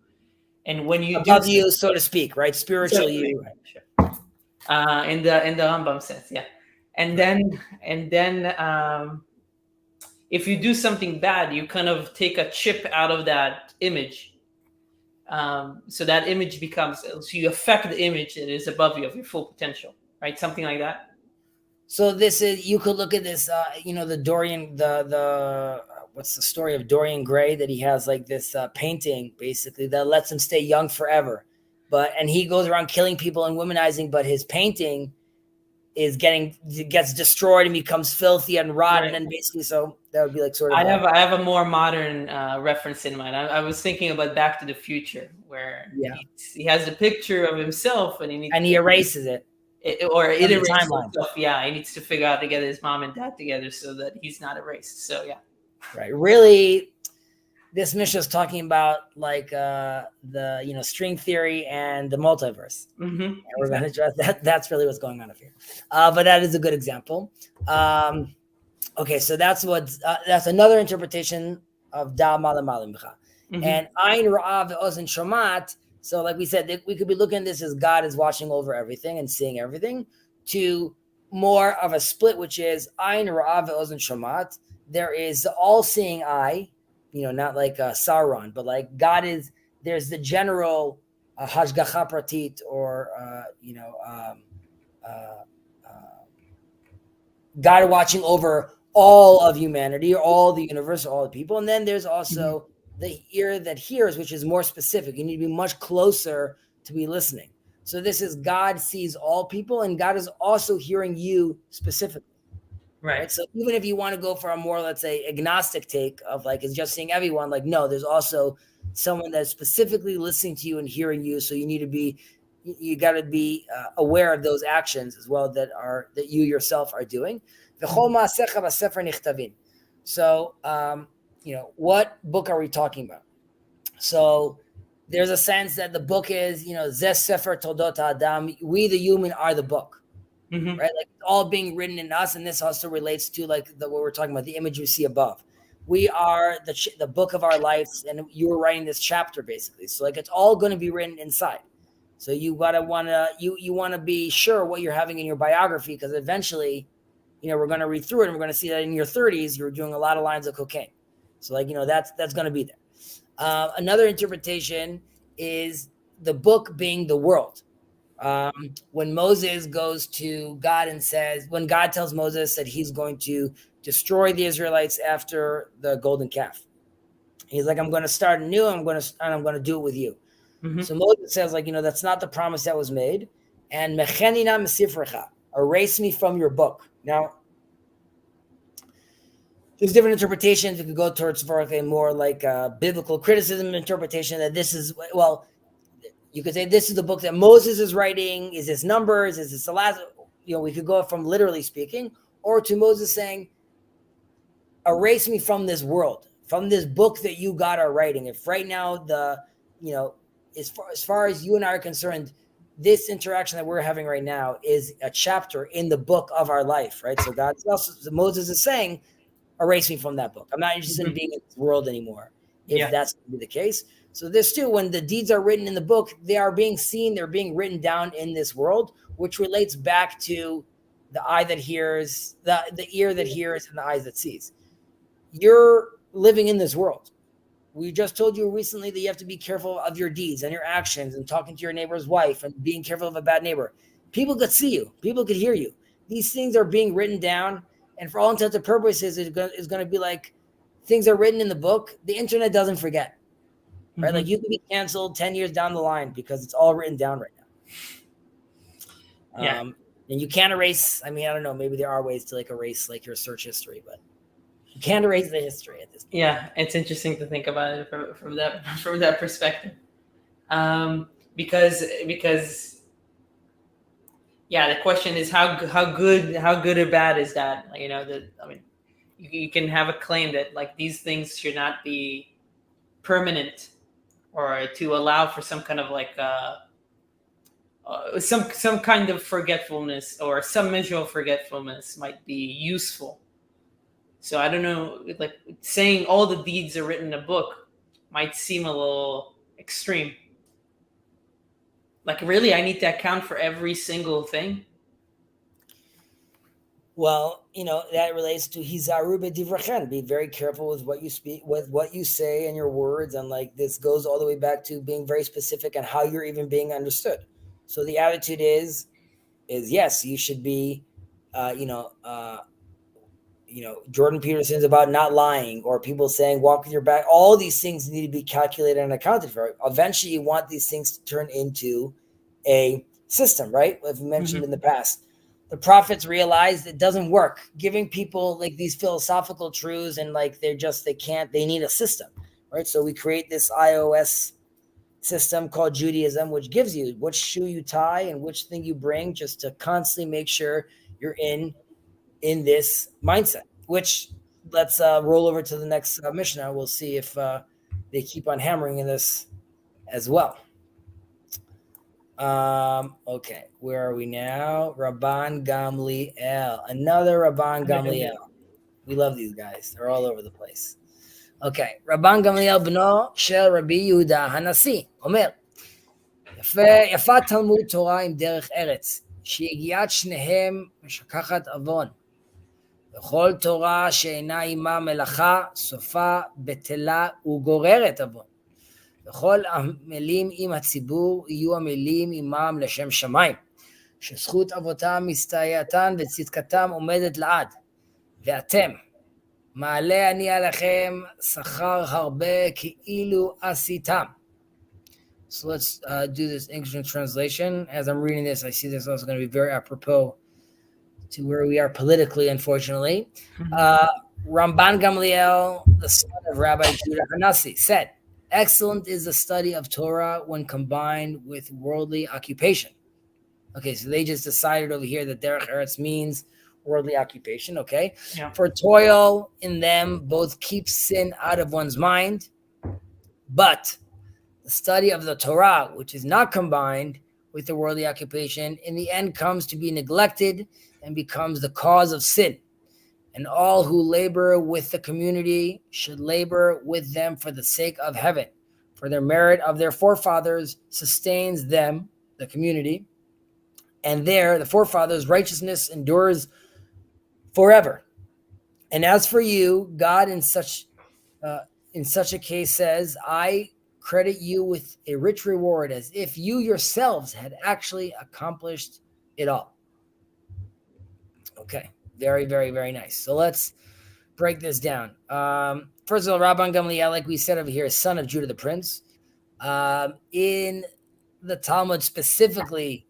Speaker 2: And when you
Speaker 1: above you, so to speak, right? Spiritual you.
Speaker 2: Right. Sure. In the Rambam sense, yeah. And then if you do something bad, you kind of take a chip out of that image. So that image so you affect the image that is above you of your full potential, right? Something like that.
Speaker 1: So this is, you could look at this, the Dorian, what's the story of Dorian Gray, that he has like this painting basically that lets him stay young forever. And he goes around killing people and womanizing, but his painting gets destroyed and becomes filthy and rotten. Right. And basically, so that would be like sort of.
Speaker 2: I have a more modern reference in mind. I was thinking about Back to the Future, where he has a picture of himself and he
Speaker 1: erases it.
Speaker 2: It erases himself. Yeah, he needs to figure out to get his mom and dad together so that he's not erased. So yeah.
Speaker 1: Right. Really, this Mishnah is talking about like the string theory and the multiverse.
Speaker 2: Mm-hmm.
Speaker 1: And we're going to address that. That's really what's going on up here. But that is a good example. Okay, so that's another interpretation of da malam malim. And ayin ra'ah ve'ozen shomat. So, like we said, we could be looking at this as God is watching over everything and seeing everything, to more of a split, which is ayin ra'ah ve'ozen shomat. There is the all-seeing eye, not like Sauron, but like God is. There's the general hashgacha pratit, or God watching over all of humanity, or all the universe, or all the people. And then there's also the ear that hears, which is more specific. You need to be much closer to be listening. So this is God sees all people, and God is also hearing you specifically. Right. So even if you want to go for a more, let's say, agnostic take of like, it's just seeing everyone, like, no, there's also someone that's specifically listening to you and hearing you. So you got to be aware of those actions as well that you yourself are doing. So, what book are we talking about? So there's a sense that the book is, Zeh Sefer Toldot Adam. We, the human, are the book, right? Like it's all being written in us. And this also relates to like what we're talking about, the image you see above. We are the book of our lives, and you were writing this chapter basically. So like it's all going to be written inside. So you want to be sure what you're having in your biography, because eventually, we're going to read through it and we're going to see that in your 30s, you're doing a lot of lines of cocaine. So like, that's going to be there. Another interpretation is the book being the world. When Moses goes to God and when God tells Moses that he's going to destroy the Israelites after the golden calf, he's like, I'm going to start anew. I'm going to do it with you. So Moses says, like, that's not the promise that was made. And mechenina mesifrecha, erase me from your book. Now, there's different interpretations. We could go towards a more like biblical criticism interpretation that this is, well, you could say this is the book that Moses is writing. Is this Numbers? Is this the last? We could go from literally speaking, or to Moses saying, erase me from this world, from this book that you God are writing. If right now as far as you and I are concerned, this interaction that we're having right now is a chapter in the book of our life, right? So Moses is saying, erase me from that book. I'm not interested in being in this world anymore, if that's going to be the case. So this too, when the deeds are written in the book, they are being seen, they're being written down in this world, which relates back to the eye that hears, the ear that hears, and the eyes that sees. You're living in this world. We just told you recently that you have to be careful of your deeds and your actions, and talking to your neighbor's wife and being careful of a bad neighbor. People could see you. People could hear you. These things are being written down. And for all intents and purposes, it's going to be like things are written in the book. The internet doesn't forget, right? Like you can be canceled 10 years down the line because it's all written down right now. And you can't erase. I mean, I don't know. Maybe there are ways to like erase like your search history, but you can't erase the history at this point.
Speaker 2: Yeah, it's interesting to think about it from that perspective, because the question is how good or bad is that? You can have a claim that like these things should not be permanent, or to allow for some kind of like some kind of forgetfulness, or some measure of forgetfulness might be useful. So I don't know, like saying all the deeds are written in a book might seem a little extreme. Like, really, I need to account for every single thing?
Speaker 1: Well, that relates to hizaru b'divrachem. Be very careful with what you speak, with what you say and your words. And like this goes all the way back to being very specific on how you're even being understood. So the attitude is yes, you should be, Jordan Peterson's about not lying, or people saying walk with your back. All these things need to be calculated and accounted for. Eventually, you want these things to turn into a system, right? As we mentioned in the past, the prophets realized it doesn't work. Giving people like these philosophical truths and like they need a system, right? So we create this iOS system called Judaism, which gives you which shoe you tie and which thing you bring, just to constantly make sure you're in this mindset. Which let's roll over to the next Mishnah. We'll see if they keep on hammering in this as well. Okay, where are we now? Rabban Gamliel, another Rabban Gamliel. We love these guys; they're all over the place. Okay, Rabban Gamliel bno shel Rabbi Yehuda Hanasi אומר, יפה תלמוד תורה עם דרך ארץ, שיגיעת שניהם משכחת עוון. וכל תורה שאינה עימה מלאכה, סופה בטלה וגוררת עוון. וכל המילים עם הציבור יהיו המילים עמם לשם שמיים, שזכות אבותם מסתייעתן וצדקתם עומדת לעד. ואתם, מעלה אני עליכם שכר הרבה כאילו עשיתם. So let's do this English translation. As I'm reading this, I see this also going to be very apropos to where we are politically, unfortunately. Ramban Gamliel, the son of Rabbi Judah Hanasi, said, excellent is the study of Torah when combined with worldly occupation. Okay, so they just decided over here that Derech Eretz means worldly occupation, okay?
Speaker 2: Yeah.
Speaker 1: For toil in them both keeps sin out of one's mind, but the study of the Torah, which is not combined with the worldly occupation, in the end comes to be neglected and becomes the cause of sin. And all who labor with the community should labor with them for the sake of heaven, for their merit of their forefathers sustains them, the community, and there the forefathers' righteousness endures forever. And as for you, God in such a case says, I credit you with a rich reward as if you yourselves had actually accomplished it all. Okay, very, very, very nice. So let's break this down. First of all, Rabban Gamliel, like we said over here, is son of Judah the Prince. In the Talmud specifically,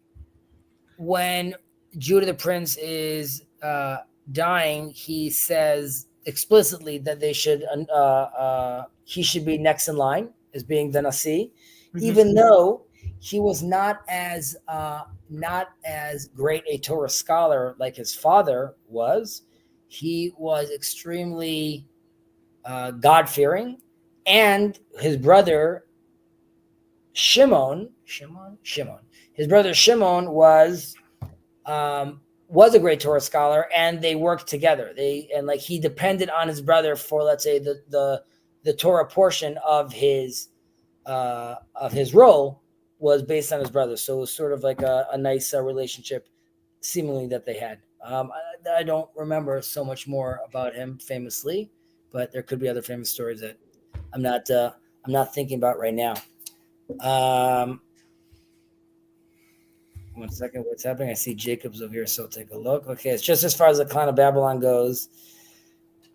Speaker 1: when Judah the Prince is dying, he says explicitly that they should he should be next in line as being the Nasi, even though he was not as great a Torah scholar like his father was. He was extremely God-fearing, and his brother Shimon. His brother Shimon was a great Torah scholar, and they worked together. He depended on his brother for, let's say, the Torah portion of his role was based on his brother. So it was sort of like a nice relationship, seemingly, that they had. I don't remember so much more about him famously, but there could be other famous stories that I'm not thinking about right now. 1 second, what's happening? I see Jacob's over here, so take a look. Okay, it's just as far as the clan of Babylon goes.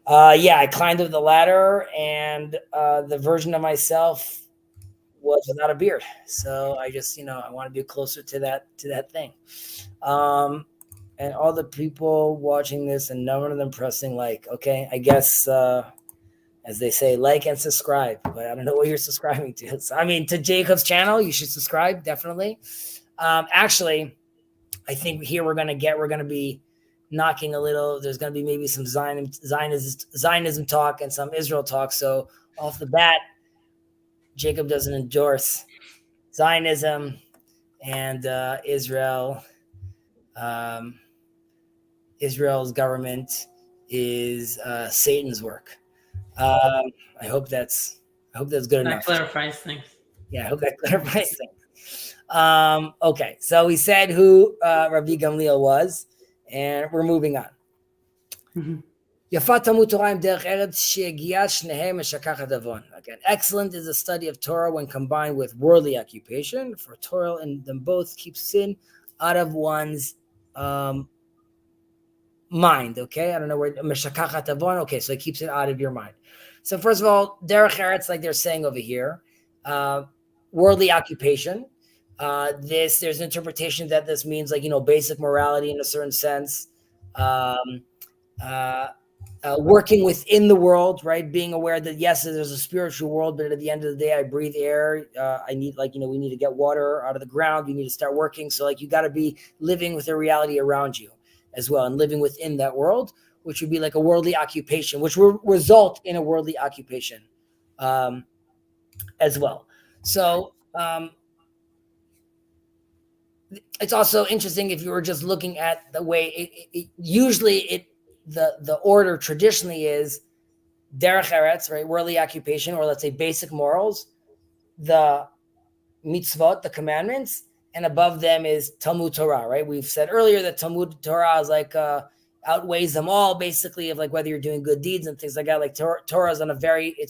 Speaker 1: I climbed up the ladder, and the version of myself was without a beard. So I just, I want to be closer to that thing. And all the people watching this, and none of them pressing like. Okay, I guess as they say, like and subscribe. But I don't know what you're subscribing to. So, to Jacob's channel, you should subscribe, definitely. Actually, I think here we're going to be knocking a little. There's going to be maybe some Zionism talk and some Israel talk. So off the bat, Jacob doesn't endorse Zionism and Israel. Israel's government is Satan's work. I hope that's good enough.
Speaker 2: That clarifies things.
Speaker 1: Yeah, I hope that clarifies things. Okay, so we said who Rabbi Gamliel was, and we're moving on. Again, excellent is the study of Torah when combined with worldly occupation, for toil in them both keeps sin out of one's mind. Okay, I don't know where meshakachat avon. Okay, so it keeps it out of your mind. So first of all, derech eretz, like they're saying over here, worldly occupation. There's an interpretation that this means basic morality in a certain sense. Working within the world, right? Being aware that yes, there's a spiritual world, but at the end of the day, I breathe air. I need, we need to get water out of the ground. We need to start working. So you got to be living with the reality around you as well, and living within that world, which would be like a worldly occupation, which will result in a worldly occupation. as well. So it's also interesting if you were just looking at the way the order traditionally is derech eretz, right, worldly occupation, or let's say basic morals, the mitzvot, the commandments, and above them is Talmud Torah, right? We've said earlier that Talmud Torah is like outweighs them all, basically, of like whether you're doing good deeds and things like that. Like Torah is on a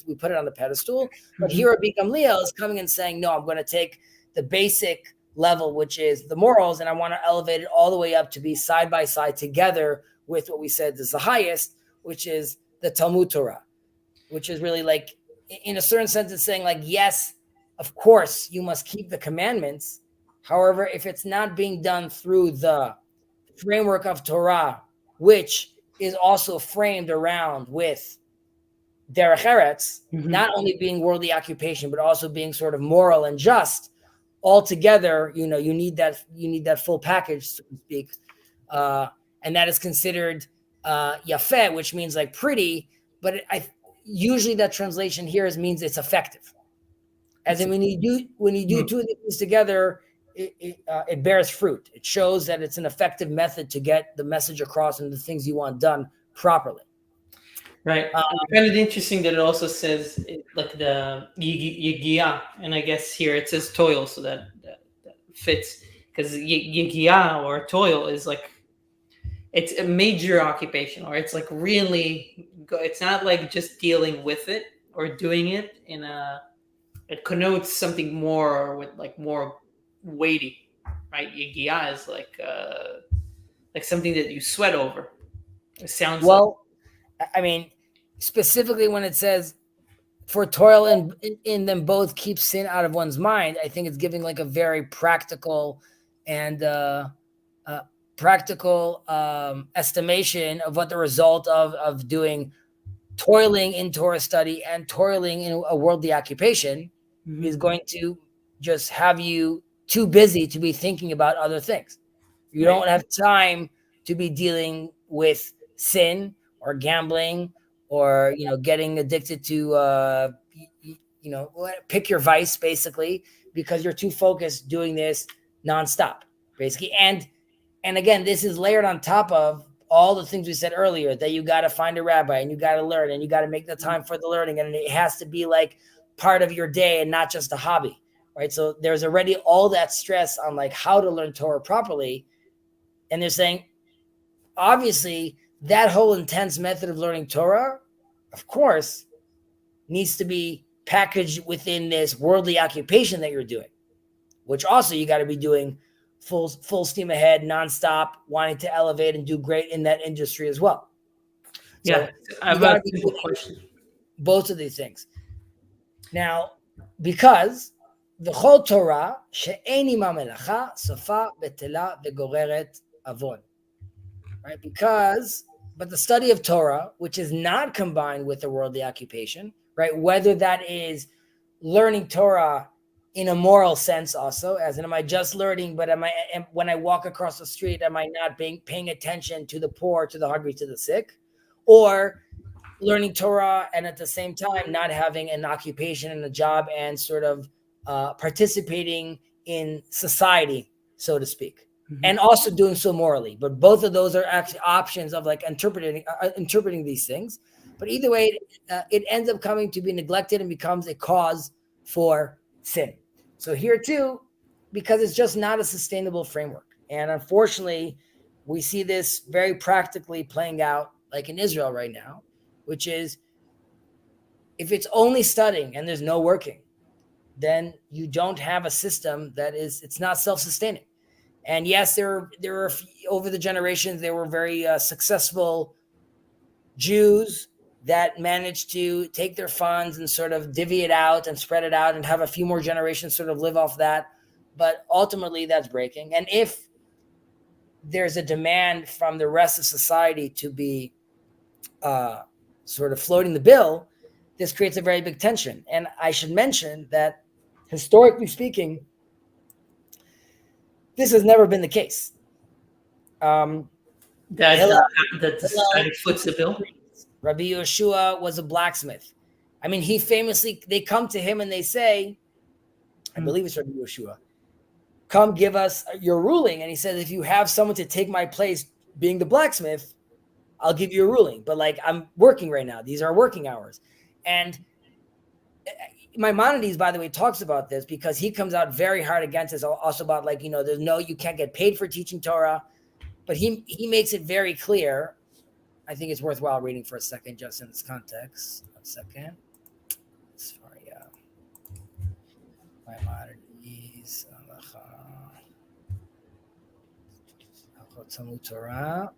Speaker 1: we put it on the pedestal, but
Speaker 2: Mhm.
Speaker 1: here Rabbi Gamliel is coming and saying, no, I'm going to take the basic level, which is the morals, and I want to elevate it all the way up to be side by side together with what we said is the highest, which is the Talmud Torah, which is really like, in a certain sense, it's saying like, yes, of course, you must keep the commandments. However, if it's not being done through the framework of Torah, which is also framed around with derech eretz, not only being worldly occupation, but also being sort of moral and just, altogether, you need that full package, so to speak. And that is considered yafeh, which means like pretty, but usually that translation here means it's effective. As in, when you do two of these together, it bears fruit. It shows that it's an effective method to get the message across and the things you want done properly.
Speaker 2: Right. I find it interesting that it also says like the yigia, and I guess here it says toil, so that fits, because yigia or toil is like, it's a major occupation, or it's like really it's not like just dealing with it or doing it it connotes something more with like more weighty, right? Yigia is like something that you sweat over. It sounds
Speaker 1: well, I mean, specifically when it says for toil in them both keep sin out of one's mind, I think it's giving like a very practical and estimation of what the result of doing toiling in Torah study and toiling in a worldly occupation is going to just have you too busy to be thinking about other things. You don't have time to be dealing with sin or gambling or getting addicted to pick your vice, basically, because you're too focused doing this nonstop, basically. And again, this is layered on top of all the things we said earlier, that you got to find a rabbi and you got to learn and you got to make the time for the learning, and it has to be like part of your day and not just a hobby, right? So there's already all that stress on like how to learn Torah properly. And they're saying, obviously, that whole intense method of learning Torah, of course, needs to be packaged within this worldly occupation that you're doing, which also you got to be doing full steam ahead, nonstop, wanting to elevate and do great in that industry as well.
Speaker 2: yeah.
Speaker 1: So
Speaker 2: I have a simple question.
Speaker 1: Both of these things. Now, because the whole Torah she'eni ma'melacha sofa betela vegoreret avon, right? But the study of Torah, which is not combined with the worldly occupation, right? Whether that is learning Torah in a moral sense also, as in, am I just learning, but when I walk across the street, am I not paying attention to the poor, to the hungry, to the sick? Or learning Torah and at the same time not having an occupation and a job and sort of participating in society, so to speak, and also doing so morally. But both of those are actually options of like interpreting these things. But either way, it ends up coming to be neglected and becomes a cause for sin. So here too, because it's just not a sustainable framework. And unfortunately, we see this very practically playing out like in Israel right now, which is if it's only studying and there's no working, then you don't have a system it's not self-sustaining. And yes, there are over the generations, there were very successful Jews that managed to take their funds and sort of divvy it out and spread it out and have a few more generations sort of live off that. But ultimately, that's breaking. And if there's a demand from the rest of society to be sort of floating the bill, this creates a very big tension. And I should mention that historically speaking, this has never been the case.
Speaker 2: That society foots the bill.
Speaker 1: Rabbi Yeshua was a blacksmith. I mean, he famously, they come to him and they say, I believe it's Rabbi Yeshua, come give us your ruling. And he says, if you have someone to take my place being the blacksmith, I'll give you a ruling. But like, I'm working right now. These are working hours. And Maimonides, by the way, talks about this because he comes out very hard against this, also about like, there's you can't get paid for teaching Torah. But he makes it very clear. I think it's worthwhile reading for a second, just in this context. 1 second. Sorry, Maimonides, Talmud Torah.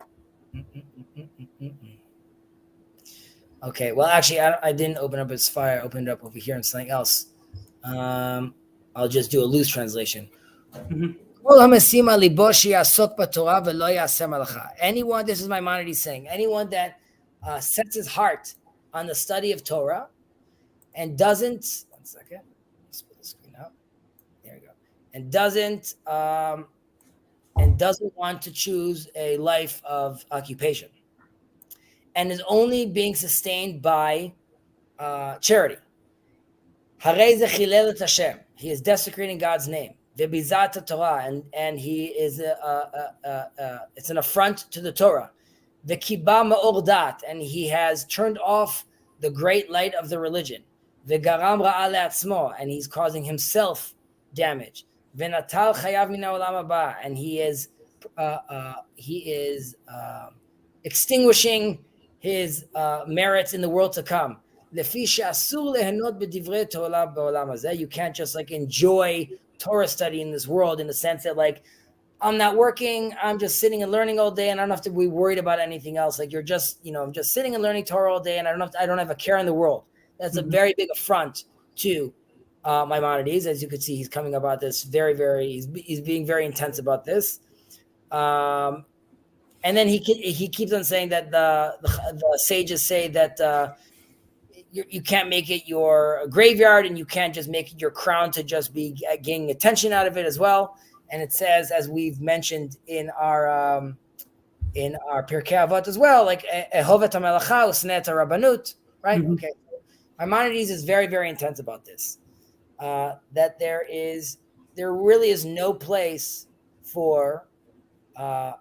Speaker 1: Okay, well, actually, I didn't open up his fire. I opened it up over here in something else. I'll just do a loose translation. Anyone, this is Maimonides saying, anyone that sets his heart on the study of Torah and doesn't, 1 second, let's put the screen up. There we go. And doesn't want to choose a life of occupation and is only being sustained by charity. He is desecrating God's name. Torah, and he is it's an affront to the Torah. And he has turned off the great light of the religion. And he's causing himself damage. And he is extinguishing his merits in the world to come. You can't just like enjoy Torah study in this world in the sense that like I'm not working, I'm just sitting and learning all day and I don't have to be worried about anything else. Like you're just, I'm just sitting and learning Torah all day and I don't have a care in the world. That's a very big affront to Maimonides. As you can see, he's coming about this he's being very intense about this. And then he keeps on saying that the sages say that you can't make it your graveyard and you can't just make it your crown to just be gaining attention out of it as well. And it says, as we've mentioned in our Pirkei Avot as well, like Ehovet HaMelacha Usnet HaRabbanut, right? Mm-hmm. Okay. Maimonides is very, very intense about this. That there really is no place for the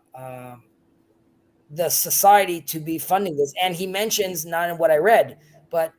Speaker 1: society to be funding this. And he mentions, not in what I read, but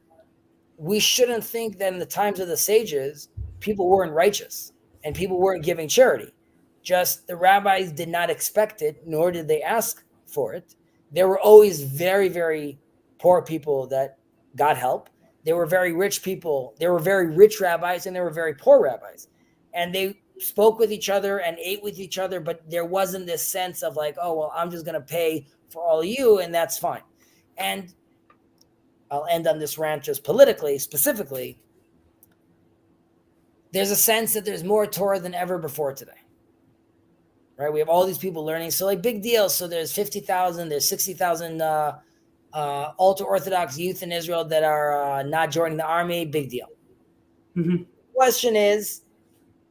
Speaker 1: we shouldn't think that in the times of the sages, people weren't righteous and people weren't giving charity. Just the rabbis did not expect it, nor did they ask for it. There were always very, very poor people that got help. There were very rich people. There were very rich rabbis and there were very poor rabbis. And they spoke with each other and ate with each other, but there wasn't this sense of like, oh, well, I'm just going to pay for all of you and that's fine. And I'll end on this rant just politically, specifically. There's a sense that there's more Torah than ever before today, right? We have all these people learning. So like big deal. So there's 50,000, there's 60,000 ultra-Orthodox youth in Israel that are not joining the army. Big deal. Mm-hmm. Question is,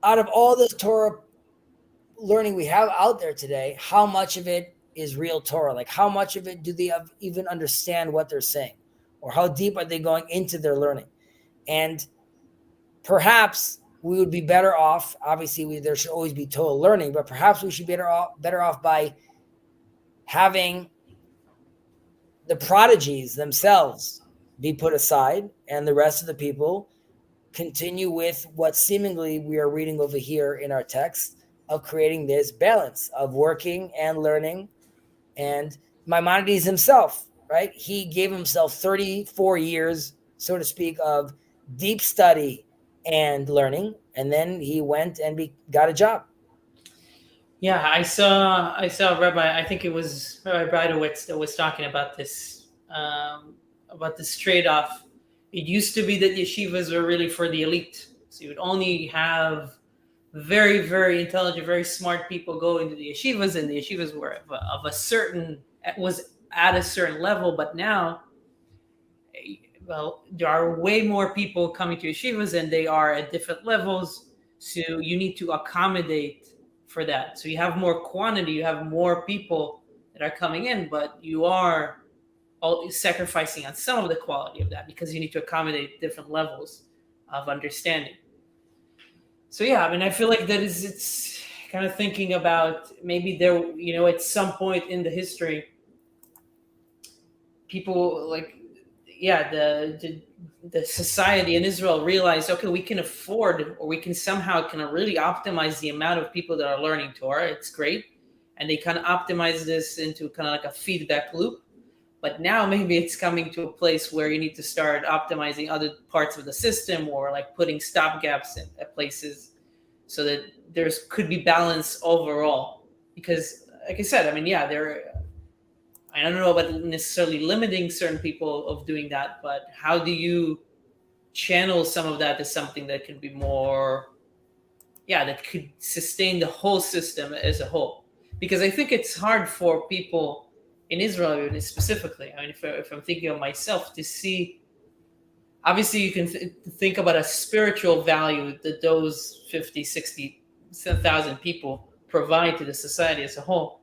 Speaker 1: out of all this Torah learning we have out there today, how much of it is real Torah? Like how much of it do they even understand what they're saying? Or how deep are they going into their learning? And perhaps we would be better off. Obviously, there should always be Torah learning, but perhaps we should be better off by having the prodigies themselves be put aside and the rest of the people continue with what seemingly we are reading over here in our text of creating this balance of working and learning. And Maimonides himself, right? He gave himself 34 years, so to speak, of deep study and learning. And then he went and got a job.
Speaker 2: Yeah, I saw Rabbi, I think it was Rabbi Breidowitz that was talking about this trade-off. It used to be that yeshivas were really for the elite. So you would only have very, very intelligent, very smart people go into the yeshivas, and the yeshivas were was at a certain level. But now, well, there are way more people coming to yeshivas and they are at different levels. So you need to accommodate for that. So you have more quantity, you have more people that are coming in, but you are sacrificing on some of the quality of that because you need to accommodate different levels of understanding. So yeah, I mean, I feel like it's kind of thinking about maybe there, at some point in the history, people like, yeah, the society in Israel realized, okay, we can afford, or we can somehow kind of really optimize the amount of people that are learning Torah. It's great, and they kind of optimize this into kind of like a feedback loop. But now maybe it's coming to a place where you need to start optimizing other parts of the system, or like putting stopgaps at places so that there's could be balance overall. Because, like I said, I mean, yeah, I don't know about necessarily limiting certain people of doing that, but how do you channel some of that to something that can be more, yeah, that could sustain the whole system as a whole? Because I think it's hard for people in Israel specifically. I mean, if I'm thinking of myself, to see, obviously you can think about a spiritual value that those 50, 60,000 people provide to the society as a whole.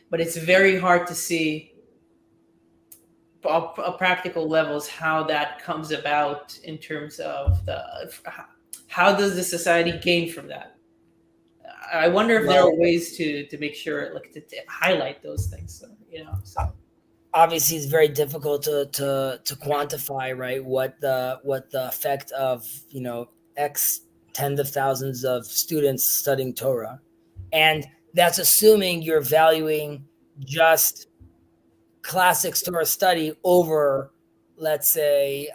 Speaker 2: But it's very hard to see practical levels how that comes about in terms of how does the society gain from that. I wonder if there are ways to make sure, like, to highlight those things. So.
Speaker 1: Obviously, it's very difficult to quantify, right? What the effect of X tens of thousands of students studying Torah, and that's assuming you're valuing just classics Torah study over, let's say,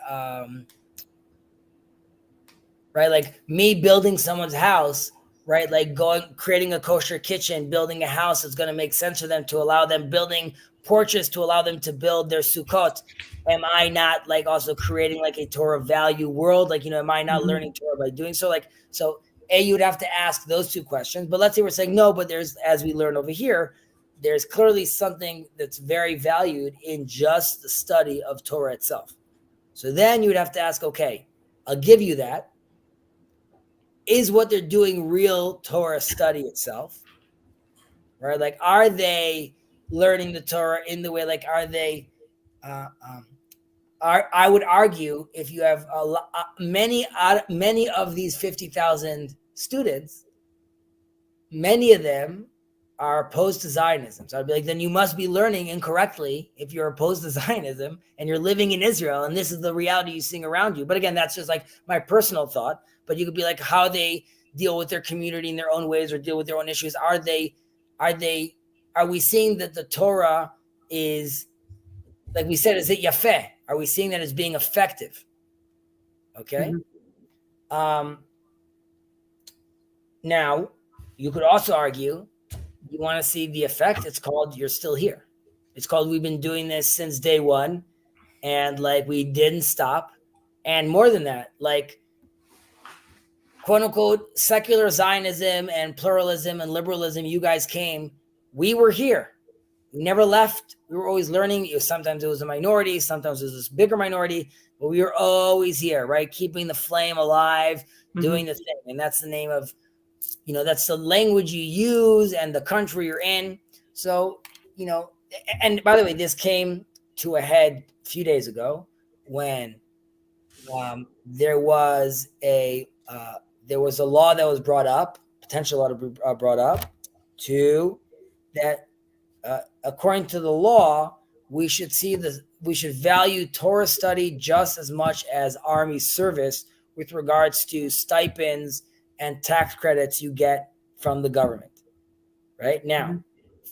Speaker 1: right, like me building someone's house, right, like creating a kosher kitchen, building a house that's going to make sense for them, to allow them, building porches to allow them to build their sukkot. Am I not like also creating like a Torah value world? Like, am I not learning Torah by doing so? Like, so you would have to ask those two questions. But let's say we're saying no, but there's, as we learn over here, there's clearly something that's very valued in just the study of Torah itself. So then you would have to ask, okay, I'll give you that. Is what they're doing real Torah study itself? Right? Like, are they learning the Torah in the way, like, are they, I would argue, if you have many of these 50,000 students, many of them are opposed to Zionism. So I'd be like, then you must be learning incorrectly if you're opposed to Zionism and you're living in Israel and this is the reality you're seeing around you. But again, that's just like my personal thought. But you could be like, how they deal with their community in their own ways or deal with their own issues. Are we seeing that the Torah is, like we said, is it yafeh? Are we seeing that as being effective? Okay. Now, you could also argue, you want to see the effect, it's called you're still here. It's called we've been doing this since day one, and like we didn't stop. And more than that, like, quote unquote, secular Zionism and pluralism and liberalism, you guys came, we were here. We never left. We were always learning. Sometimes it was a minority, sometimes it was this bigger minority, but we were always here, right? Keeping the flame alive, doing the thing. And that's the name of, that's the language you use and the country you're in. So, and by the way, this came to a head a few days ago when there was a law that was brought up, potential law to be brought up, to that according to the law, we should value Torah study just as much as Army service with regards to stipends and tax credits you get from the government. Right now,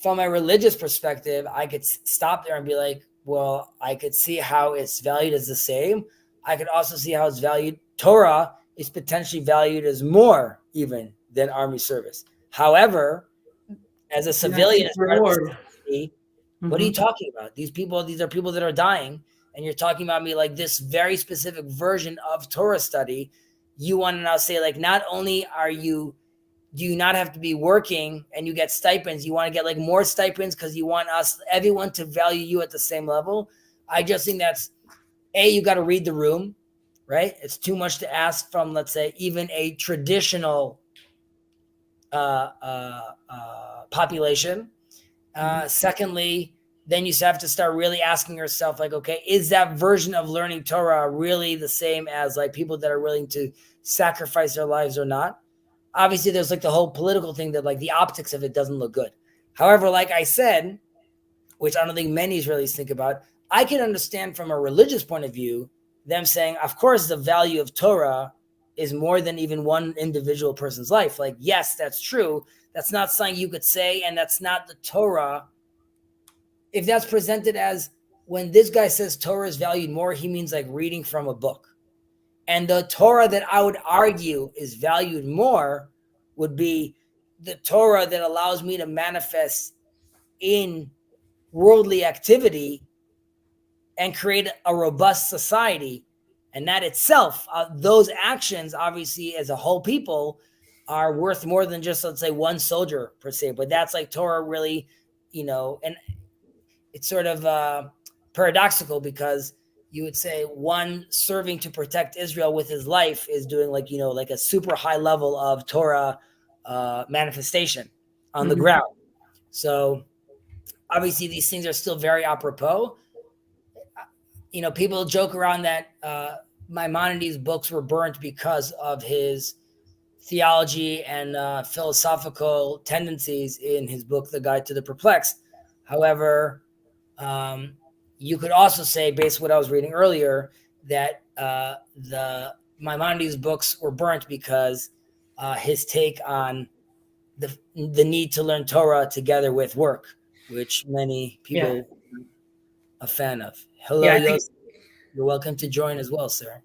Speaker 1: from a religious perspective, I could stop there and be like, well, I could see how it's valued as the same. I could also see how it's valued. Torah is potentially valued as more even than Army service. However, as a civilian, what are you talking about? These are people that are dying, and you're talking about me like this very specific version of Torah study. You want to now say, like, not only do you not have to be working and you get stipends, you want to get like more stipends because you want everyone to value you at the same level. I just think that's, you got to read the room, right? It's too much to ask from, let's say, even a traditional population. Secondly, then you have to start really asking yourself, like, okay, is that version of learning Torah really the same as like people that are willing to sacrifice their lives or not? Obviously, there's like the whole political thing that like the optics of it doesn't look good. However, like I said, which I don't think many Israelis think about, I can understand from a religious point of view them saying, of course, the value of Torah is more than even one individual person's life. Like, yes, that's true. That's not something you could say, and that's not the Torah. If that's presented as when this guy says Torah is valued more, he means like reading from a book. And the Torah that I would argue is valued more would be the Torah that allows me to manifest in worldly activity and create a robust society. And that itself, those actions, obviously, as a whole people, are worth more than just, let's say, one soldier per se. But that's like Torah really, and it's sort of paradoxical because you would say one serving to protect Israel with his life is doing like a super high level of Torah manifestation on the ground. So obviously these things are still very apropos. People joke around that Maimonides' books were burnt because of his theology and philosophical tendencies in his book, The Guide to the Perplexed. However, you could also say, based on what I was reading earlier, that the Maimonides' books were burnt because his take on the need to learn Torah together with work, which many people are a fan of. Hello, Yosef. You're welcome to join as well, sir.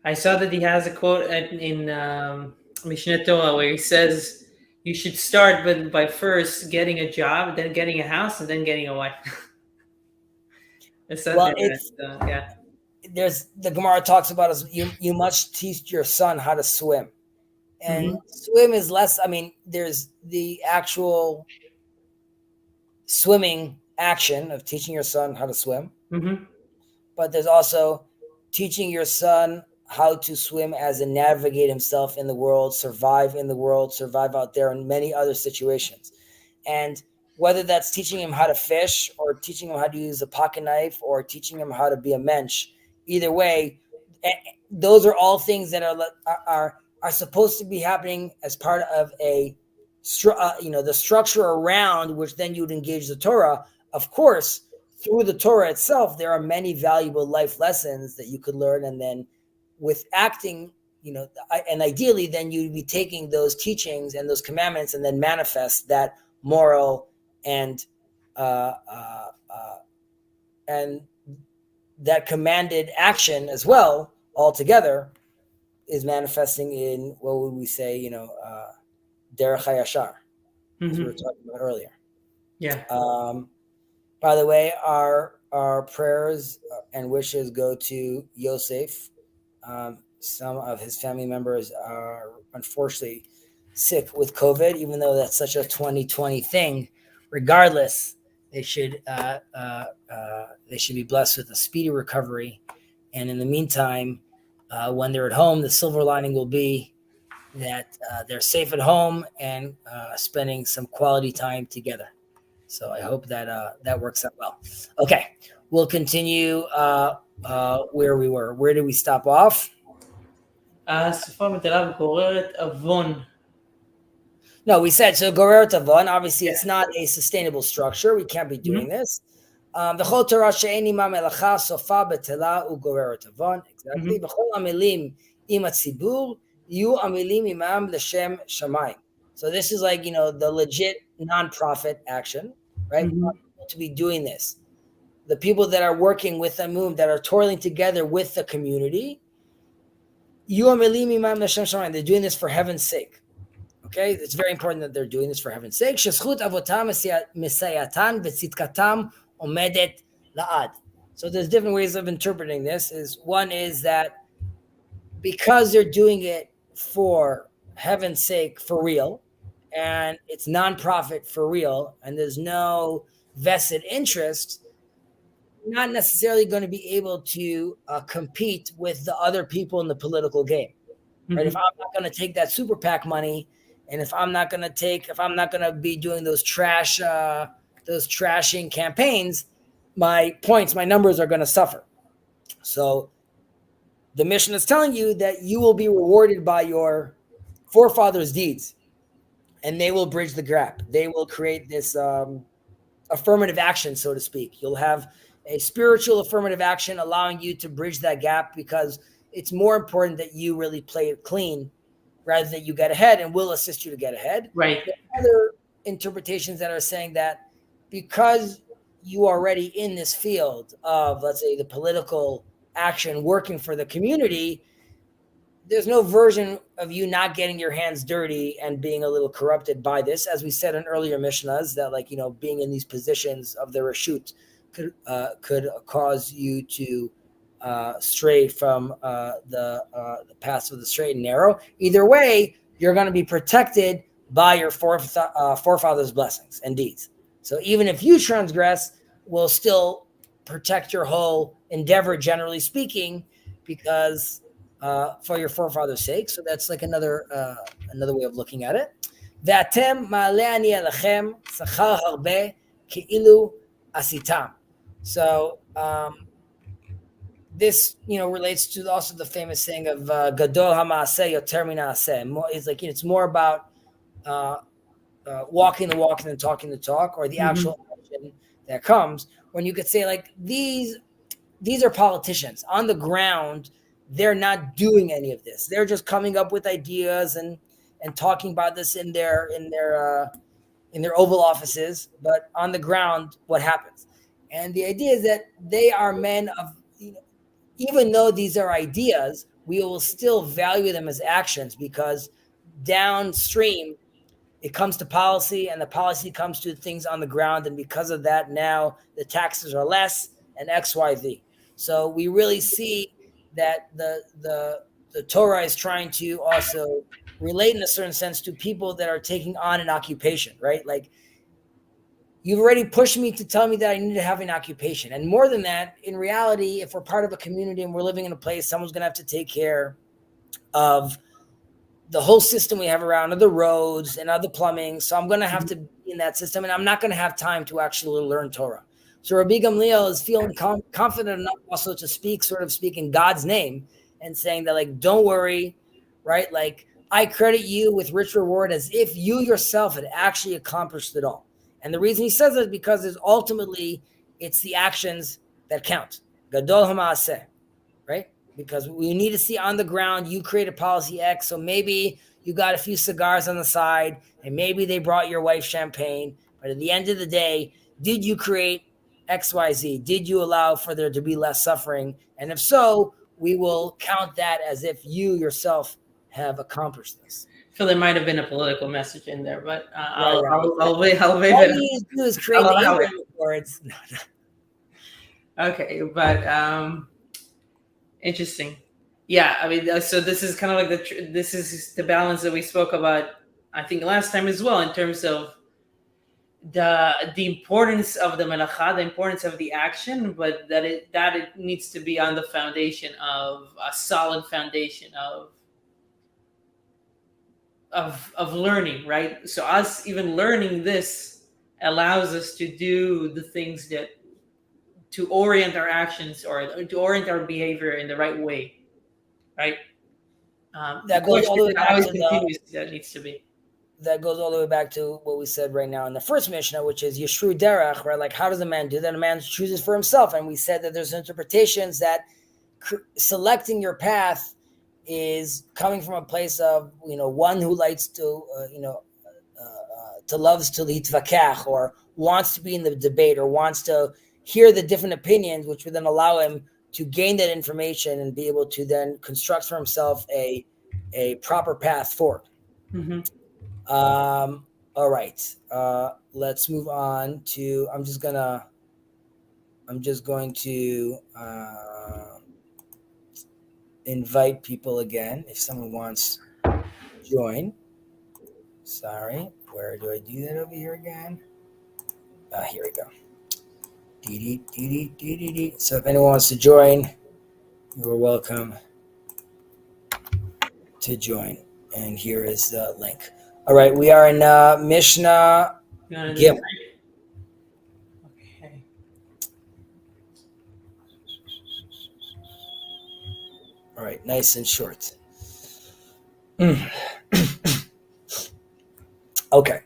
Speaker 2: I saw that he has a quote in Mishneh Torah where he says you should start by first getting a job, then getting a house, and then getting a wife.
Speaker 1: There's the Gemara talks about is you must teach your son how to swim, and swim is less. I mean, there's the actual swimming action of teaching your son how to swim, but there's also teaching your son how to swim as and navigate himself in the world, survive in the world, survive out there in many other situations. And whether that's teaching him how to fish or teaching him how to use a pocket knife or teaching him how to be a mensch, either way, those are all things that are supposed to be happening as part of the structure around which then you would engage the Torah. Of course, through the Torah itself, there are many valuable life lessons that you could learn. And then with acting, and ideally, then you'd be taking those teachings and those commandments and then manifest that moral and that commanded action as well, altogether, is manifesting in, what would we say, derech hayashar, as we were talking about earlier.
Speaker 2: Yeah.
Speaker 1: By the way, our prayers and wishes go to Yosef. Some of his family members are unfortunately sick with COVID, even though that's such a 2020 thing. Regardless, they should be blessed with a speedy recovery. And in the meantime, when they're at home, the silver lining will be that they're safe at home and spending some quality time together. So I hope that that works out well. Okay, we'll continue where we were. Where did we stop off? No, we said so. Goreret Avon. Obviously, it's not a sustainable structure. We can't be doing this. V'chol Torah she'eni ma melacha sofa betela u'goreret Avon. Exactly. V'chol amilim im hatzibur yu amilim imam l'shem shamayim. So this is like the legit nonprofit action, right? To be doing this, the people that are working with the Amun, that are toiling together with the community, yu amilim imam l'shem shamayim. They're doing this for heaven's sake. Okay, it's very important that they're doing this for heaven's sake. Shezchut avotam mesayatan v'tzitkatam omedet la'ad. So there's different ways of interpreting this. One is that because they're doing it for heaven's sake, for real, and it's nonprofit for real, and there's no vested interest, you're not necessarily going to be able to compete with the other people in the political game. Right? If I'm not going to take that super PAC money, and if I'm not going to be doing those trash those trashing campaigns, my numbers are going to suffer. So the Mishnah is telling you that you will be rewarded by your forefathers' deeds, and they will bridge the gap. They will create this affirmative action, so to speak. You'll have a spiritual affirmative action allowing you to bridge that gap, because it's more important that you really play it clean rather than you get ahead, and will assist you to get ahead.
Speaker 2: Right.
Speaker 1: There are other interpretations that are saying that because you are already in this field of, let's say, the political action, working for the community, there's no version of you not getting your hands dirty and being a little corrupted by this. As we said in earlier Mishnahs, that, like, being in these positions of the reshut could cause you to stray from the paths of the straight and narrow. Either way, you're going to be protected by your forefathers' blessings and deeds. So even if you transgress, we'll still protect your whole endeavor, generally speaking, because for your forefathers' sake. So that's like another way of looking at it. V'atem ma'aleh ani alechem sachar harbe ke'ilu asitam. So this, relates to also the famous saying of gadol ha'maaseh yoter min ha'aseh. It's like, it's more about walking the walk and then talking the talk, or the actual action that comes. When you could say, like, these are politicians on the ground. They're not doing any of this. They're just coming up with ideas and talking about this in their Oval Offices. But on the ground, what happens? And the idea is that they are men of, even though these are ideas, we will still value them as actions, because downstream it comes to policy, and the policy comes to things on the ground. And because of that, now the taxes are less and XYZ. So we really see that the Torah is trying to also relate in a certain sense to people that are taking on an occupation, right? Like, you've already pushed me to tell me that I need to have an occupation. And more than that, in reality, if we're part of a community and we're living in a place, someone's going to have to take care of the whole system we have around, of the roads and other plumbing. So I'm going to have to be in that system, and I'm not going to have time to actually learn Torah. So Rabbi Gamliel is feeling confident enough also to speak in God's name and saying that, like, don't worry, right? Like, I credit you with rich reward as if you yourself had actually accomplished it all. And the reason he says that is because it's the actions that count. Gadol ha'maaseh, right? Because we need to see on the ground, you created policy X. So maybe you got a few cigars on the side, and maybe they brought your wife champagne. But at the end of the day, did you create XYZ? Did you allow for there to be less suffering? And if so, we will count that as if you yourself have accomplished this.
Speaker 2: I feel there might have been a political message in there, but I'll wait.
Speaker 1: All you need to do is create the English words.
Speaker 2: Okay, but interesting. Yeah, I mean, so this is kind of like this is the balance that we spoke about, I think, last time as well, in terms of the importance of the melacha, the importance of the action, but that it needs to be on the foundation of a solid foundation of learning, right? So us even learning this allows us to do the things to orient our actions or to orient our behavior in the right way, right?
Speaker 1: That goes all the way back to
Speaker 2: that needs to be.
Speaker 1: That goes all the way back to what we said right now in the first Mishnah, which is Yeshru Derech, right? Like, how does a man do that? A man chooses for himself. And we said that there's interpretations that selecting your path is coming from a place of, one who likes to, loves to litvakach, or wants to be in the debate, or wants to hear the different opinions, which would then allow him to gain that information and be able to then construct for himself a proper path forward.
Speaker 2: Mm-hmm.
Speaker 1: All right. Let's move on to, I'm just going to invite people again if someone wants to join. Sorry, where do I do that over here again? Here we go. So if anyone wants to join, you're welcome to join. And here is the link. All right, we are in Mishnah Gimel. All right, nice and short. Okay.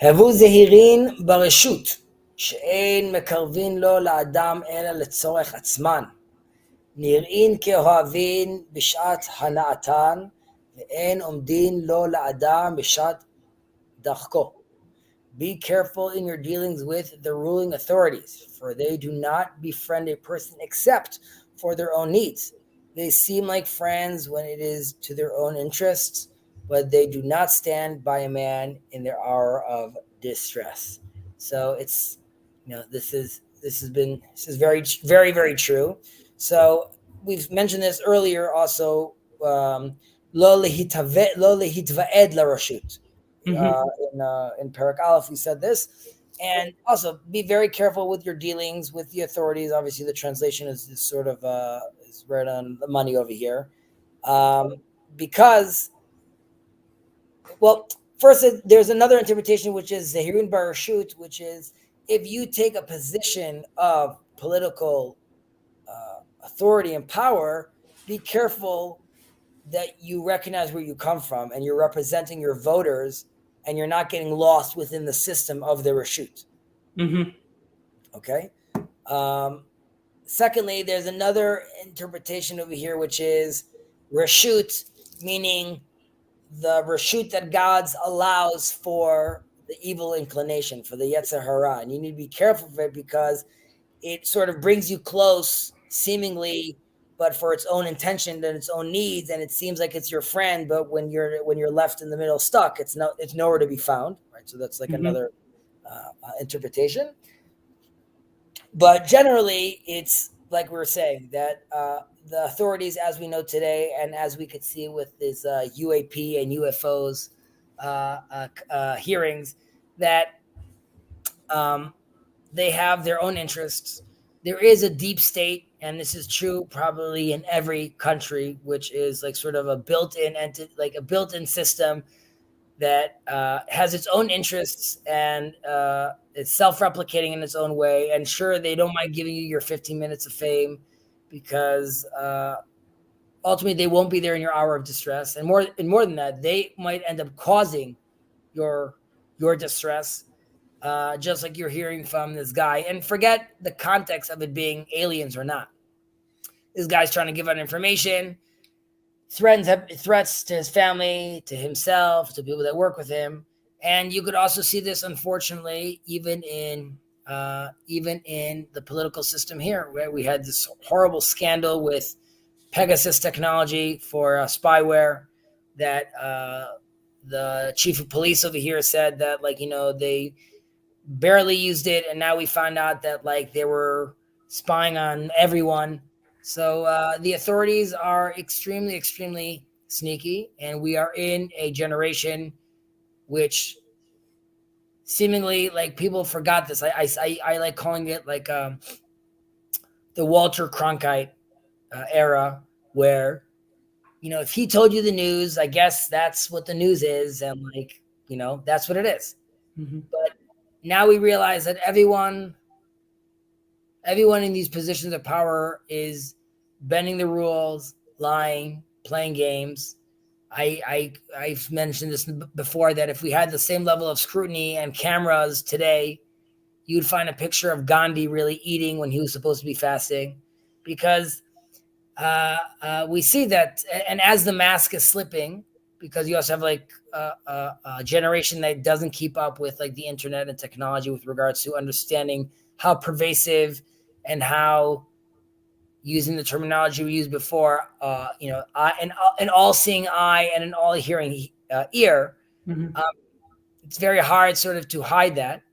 Speaker 1: הבו זהירין ברשות, שאין מקרבין לו לאדם אלא לצורך עצמן. נראים כאוהבין בשעת הנאתן, ואין עומדין לו לאדם בשעת דחקו. Be careful in your dealings with the ruling authorities, for they do not befriend a person except for their own needs. They seem like friends when it is to their own interests, but they do not stand by a man in their hour of distress. So it's, this is very very very true. So we've mentioned this earlier also. Lo lehitva'ed larashut. In Pirkei Aleph, we said this. And also be very careful with your dealings with the authorities. Obviously, the translation is sort of is right on the money over here, because, well, first there's another interpretation, which is Zehirun Barashut, which is if you take a position of political authority and power, be careful that you recognize where you come from and you're representing your voters and you're not getting lost within the system of the reshut. Okay. Secondly, there's another interpretation over here, which is reshut, meaning the reshut that God allows for the evil inclination, for the Yetzer Hara. And you need to be careful of it because it sort of brings you close, seemingly, but for its own intention and its own needs, and it seems like it's your friend, but when you're left in the middle stuck, it's nowhere to be found, right? So that's like another interpretation. But generally, it's like we were saying that the authorities, as we know today, and as we could see with this UAP and UFOs hearings, that they have their own interests. There is a deep state, and this is true probably in every country, which is like sort of a built-in entity, like a built-in system that has its own interests and it's self-replicating in its own way. And sure, they don't mind giving you your 15 minutes of fame because ultimately they won't be there in your hour of distress. And more than that, they might end up causing your distress. Just like you're hearing from this guy, and forget the context of it being aliens or not. This guy's trying to give out information, threats to his family, to himself, to people that work with him. And you could also see this, unfortunately, even in the political system here, where we had this horrible scandal with Pegasus technology for spyware that the chief of police over here said that, they barely used it, and now we found out that they were spying on everyone. So the authorities are extremely, extremely sneaky, and we are in a generation which seemingly people forgot this. I like calling it the Walter Cronkite era, where if he told you the news, I guess that's what the news is, and that's what it is. But now we realize that everyone in these positions of power is bending the rules, lying, playing games. I've mentioned this before, that if we had the same level of scrutiny and cameras today, you'd find a picture of Gandhi really eating when he was supposed to be fasting, because we see that. And as the mask is slipping, because you also have a generation that doesn't keep up with the internet and technology with regards to understanding how pervasive and how, using the terminology we used before, an all-seeing eye and an all-hearing ear. It's very hard sort of to hide that.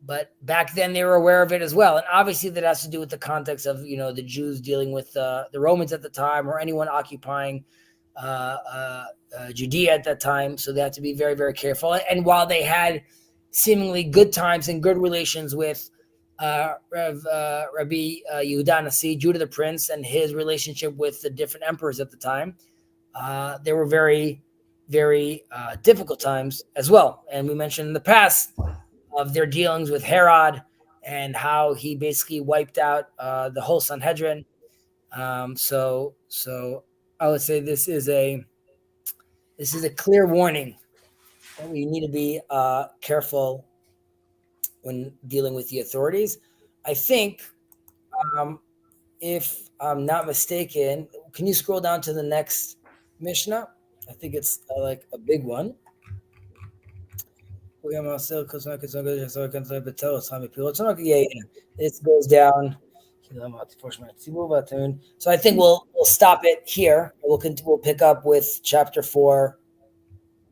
Speaker 1: But back then they were aware of it as well. And obviously that has to do with the context of, the Jews dealing with the Romans at the time, or anyone occupying Judea at that time. So they had to be very, very careful. And while they had seemingly good times and good relations with Rabbi Yehuda Nasi, Judah the Prince, and his relationship with the different emperors at the time, there were very, very difficult times as well. And we mentioned in the past of their dealings with Herod and how he basically wiped out the whole Sanhedrin. So I would say this is a clear warning that we need to be careful when dealing with the authorities. I think, um, if I'm not mistaken, can you scroll down to the next Mishnah? I think it's like a big one. Yeah, yeah. It goes down. So I think we'll stop it here. We'll pick up with chapter 4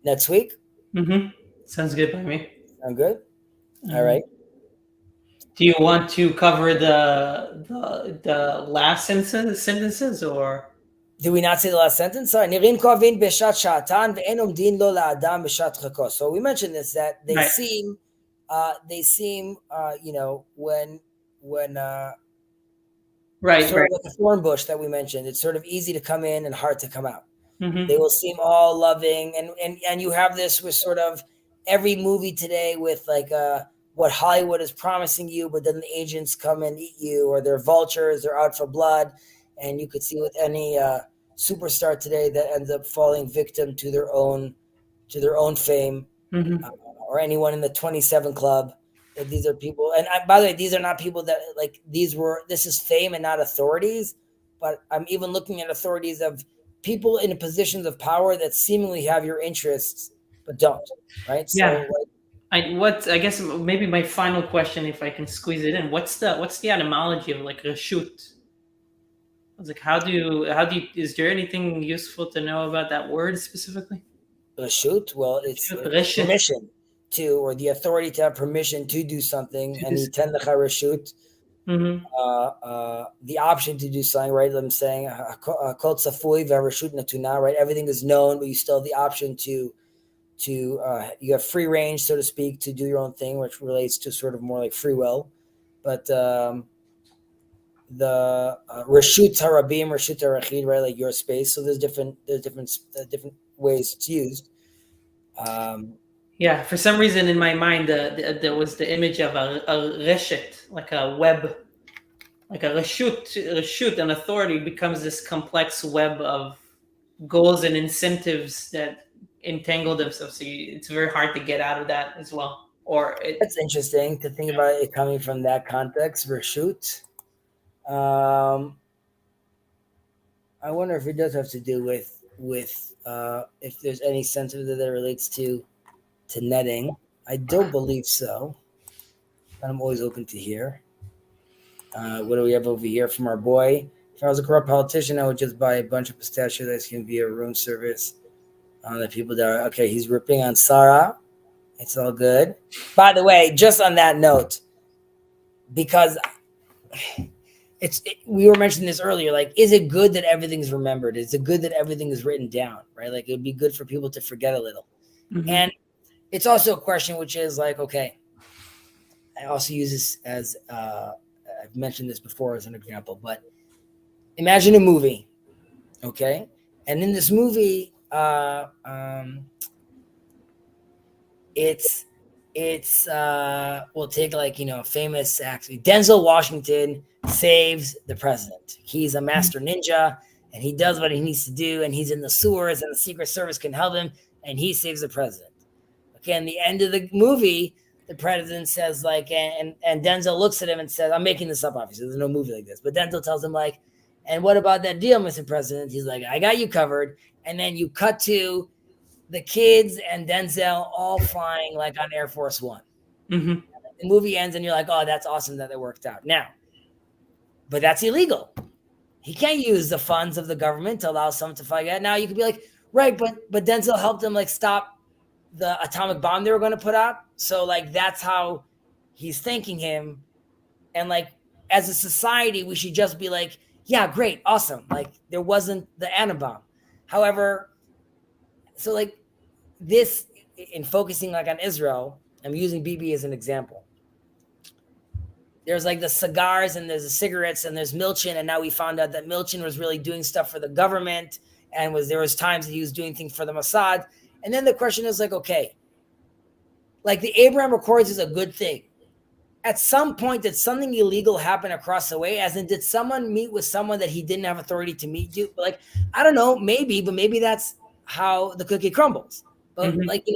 Speaker 1: next week.
Speaker 2: Mm-hmm. Sounds good by me.
Speaker 1: Sound good? All right.
Speaker 2: Do you want to cover the last sentences or?
Speaker 1: Did we not say the last sentence? Sorry. Nirim kovin beshat shatan ve'en umdin lo la'adam beshat chakos. So we mentioned this, that they
Speaker 2: Right.
Speaker 1: seem, when
Speaker 2: Right,
Speaker 1: sort
Speaker 2: right.
Speaker 1: of like a thorn bush that we mentioned. It's sort of easy to come in and hard to come out.
Speaker 2: Mm-hmm.
Speaker 1: They will seem all loving, and you have this with sort of every movie today with like what Hollywood is promising you, but then the agents come and eat you, or they're vultures, they're out for blood, and you could see with any superstar today that ends up falling victim to their own fame,
Speaker 2: Mm-hmm.
Speaker 1: or anyone in the 27 Club. That these are people, and by the way, these are not people that like this is fame and not authorities. But I'm even looking at authorities of people in positions of power that seemingly have your interests but don't, right?
Speaker 2: Yeah.
Speaker 1: So like,
Speaker 2: I guess maybe my final question, if I can squeeze it in, what's the etymology of like reshut? I was like, how do you is there anything useful to know about that word specifically?
Speaker 1: reshut, well, it's
Speaker 2: Reshut.
Speaker 1: permission to, or the authority to have permission to do something, and iten lecha reshut,
Speaker 2: Mm-hmm.
Speaker 1: the option to do something, right? I'm saying kol tzafui v'reshut natuna, right? Everything is known, but you still have the option to you have free range, so to speak, to do your own thing, which relates to sort of more like free will. But the reshut harabim, reshut harachid, right? Like your space. So there's different ways it's used.
Speaker 2: Yeah, for some reason in my mind, there was the image of a reshet, like a web, like a reshut, an authority becomes this complex web of goals and incentives that entangle themselves. So it's very hard to get out of that as well. Or
Speaker 1: That's interesting to think about it coming from that context. Reshut. I wonder if it does have to do with if there's any sense of it that relates to netting. I don't believe so, but I'm always open to hear. What do we have over here from our boy? If I was a corrupt politician, I would just buy a bunch of pistachio ice cream via room service. The people that are okay, he's ripping on Sarah. It's all good. By the way, just on that note, because we were mentioning this earlier, like, is it good that everything's remembered? Is it good that everything is written down, right? Like, it would be good for people to forget a little.
Speaker 2: Mm-hmm.
Speaker 1: And it's also a question which is like, okay, I also use this as I've mentioned this before as an example, but imagine a movie, okay? And in this movie, it's we'll take like, famous actually, Denzel Washington saves the president. He's a master ninja and he does what he needs to do, and he's in the sewers and the Secret Service can help him, and he saves the president. Okay, and the end of the movie, the president says like, and Denzel looks at him and says, I'm making this up, obviously, there's no movie like this, but Denzel tells him like, and what about that deal, Mr. President? He's like, I got you covered. And then you cut to the kids and Denzel all flying like on Air Force One.
Speaker 2: Mm-hmm.
Speaker 1: The movie ends and you're like, oh, that's awesome that it worked out. Now, but that's illegal. He can't use the funds of the government to allow someone to fly. Now you could be like, right, but Denzel helped him like stop the atomic bomb they were going to put out. So like, that's how he's thanking him. And like, as a society, we should just be like, yeah, great, awesome. Like, there wasn't the atom bomb. However, so like this, in focusing like on Israel, I'm using Bibi as an example. There's like the cigars and there's the cigarettes and there's Milchin, and now we found out that Milchin was really doing stuff for the government, and there was times that he was doing things for the Mossad. And then the question is like, okay, like the Abraham Accords is a good thing, at some point, did something illegal happen across the way? As in, did someone meet with someone that he didn't have authority to meet? Like, I don't know, maybe, but maybe that's how the cookie crumbles. But
Speaker 2: Mhm.
Speaker 1: like,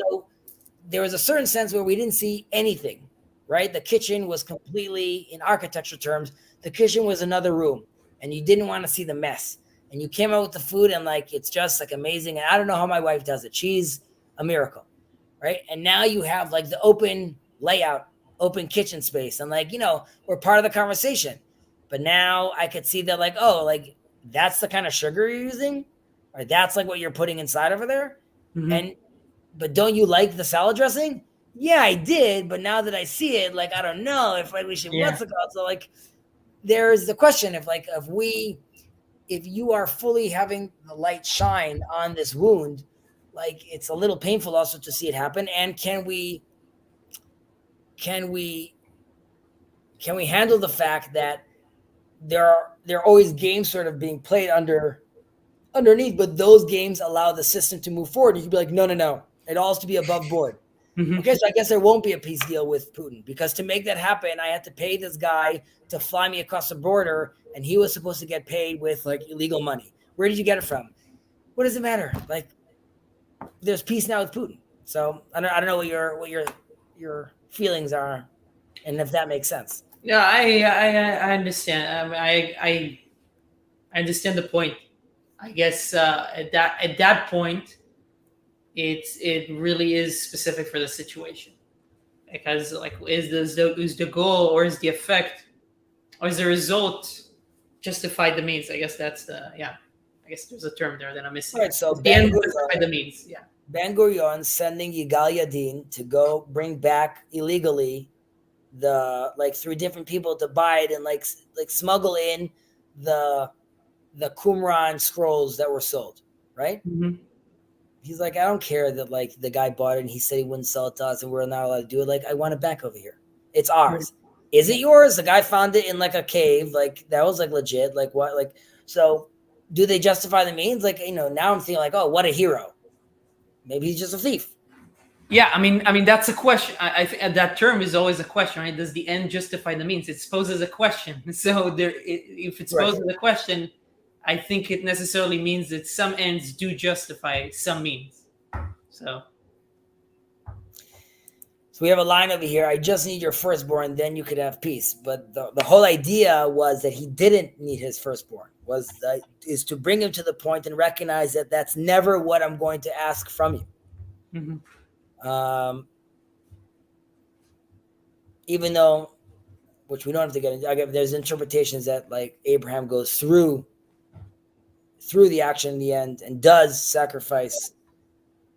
Speaker 1: there was a certain sense where we didn't see anything, right? The kitchen was completely, in architecture terms, the kitchen was another room, and you didn't want to see the mess. And you came out with the food, and like it's just like amazing. And I don't know how my wife does it. She's a miracle, right? And now you have like the open layout, open kitchen space, and like we're part of the conversation. But now I could see that like, oh, like that's the kind of sugar you're using, or that's like what you're putting inside over there.
Speaker 2: Mhm.
Speaker 1: And but don't you like the salad dressing? Yeah, I did, but now that I see it, like I don't know if like we should
Speaker 2: Yeah.
Speaker 1: what's it called. So like there's the question if like if you are fully having the light shine on this wound, like it's a little painful also to see it happen. And can we can we handle the fact that there are always games sort of being played underneath, but those games allow the system to move forward. You can be like, no, no, no, it all has to be above board.
Speaker 2: Mhm.
Speaker 1: Okay, so I guess there won't be a peace deal with Putin because to make that happen, I had to pay this guy to fly me across the border, and he was supposed to get paid with like illegal money. Where did you get it from? What does it matter? Like, there's peace now with Putin. So I don't know what your feelings are, and if that makes sense.
Speaker 2: Yeah, I understand. I understand the point. I guess at that point, it really is specific for the situation, because like is the goal, or is the effect, or is the result justify the means? I guess that's the yeah. I guess there's a term there that I'm
Speaker 1: All
Speaker 2: missing.
Speaker 1: right, so
Speaker 2: Is the end justify the means? Yeah.
Speaker 1: Ben Gurion sending Yigal Yadin to go bring back illegally the like through different people to buy it and like smuggle in the the Qumran scrolls that were sold, right?
Speaker 2: Hmm.
Speaker 1: He's like, I don't care that like the guy bought it and he said he wouldn't sell it to us and we're not allowed to do it. Like, I want it back over here. It's ours. Is it yours? The guy found it in like a cave. Like that was like legit. Like what? Like so. Do they justify the means? Like now I'm thinking like, oh, what a hero. Maybe he's just a thief.
Speaker 2: Yeah, I mean that's a question. I think that term is always a question, right? Does the end justify the means? It poses a question. So if it
Speaker 1: Right.
Speaker 2: poses a question, I think it necessarily means that some ends do justify some means. So
Speaker 1: So we have a line over here. I just need your firstborn, then you could have peace. But the whole idea was that he didn't need his firstborn. Is to bring him to the point and recognize that that's never what I'm going to ask from you.
Speaker 2: mhm.
Speaker 1: Um, even though, which we don't have to get into, there's interpretations that like Abraham goes through the action in the end and does sacrifice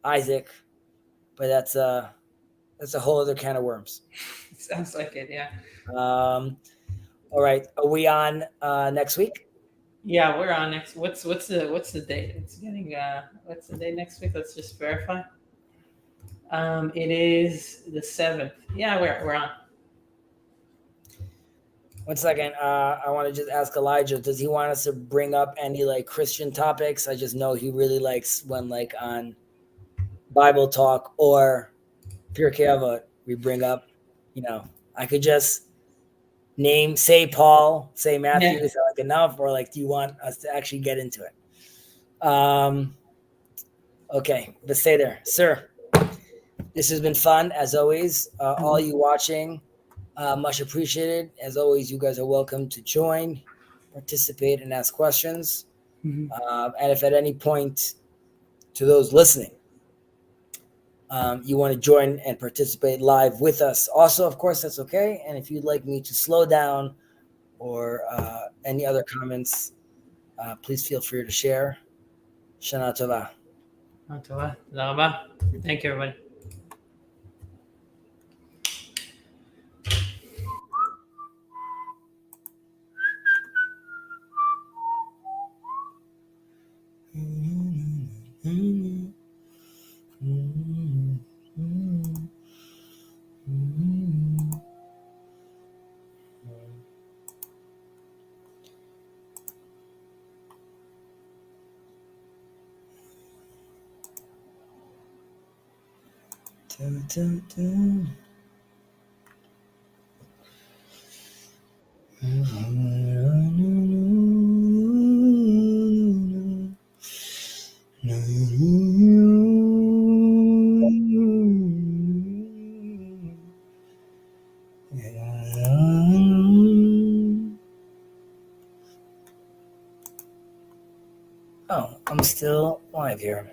Speaker 1: Isaac, but that's a whole other can of worms.
Speaker 2: Sounds like it. Yeah.
Speaker 1: Um, all right, are we on next week?
Speaker 2: Yeah, we're on next. What's the date? It's getting what's the date next week? Let's just verify. It is the 7th. Yeah, we're on.
Speaker 1: 1 second. I want to just ask Elijah, does he want us to bring up any like Christian topics? I just know he really likes when like on Bible talk or Pirkei Avot, we bring up, I could just say Paul, say
Speaker 2: Yeah.
Speaker 1: Matthew, is that like enough? Or like, do you want us to actually get into it? Okay, but stay there. Sir, this has been fun as always. All you watching, much appreciated. As always, you guys are welcome to join, participate, and ask questions.
Speaker 2: Mhm.
Speaker 1: And if at any point to those listening, you want to join and participate live with us, also, of course, that's okay. And if you'd like me to slow down or any other comments, please feel free to share. Shana Tova.
Speaker 2: תודה רבה. Thank you, everybody.
Speaker 1: Dun, dun, dun. Oh, I'm still live here.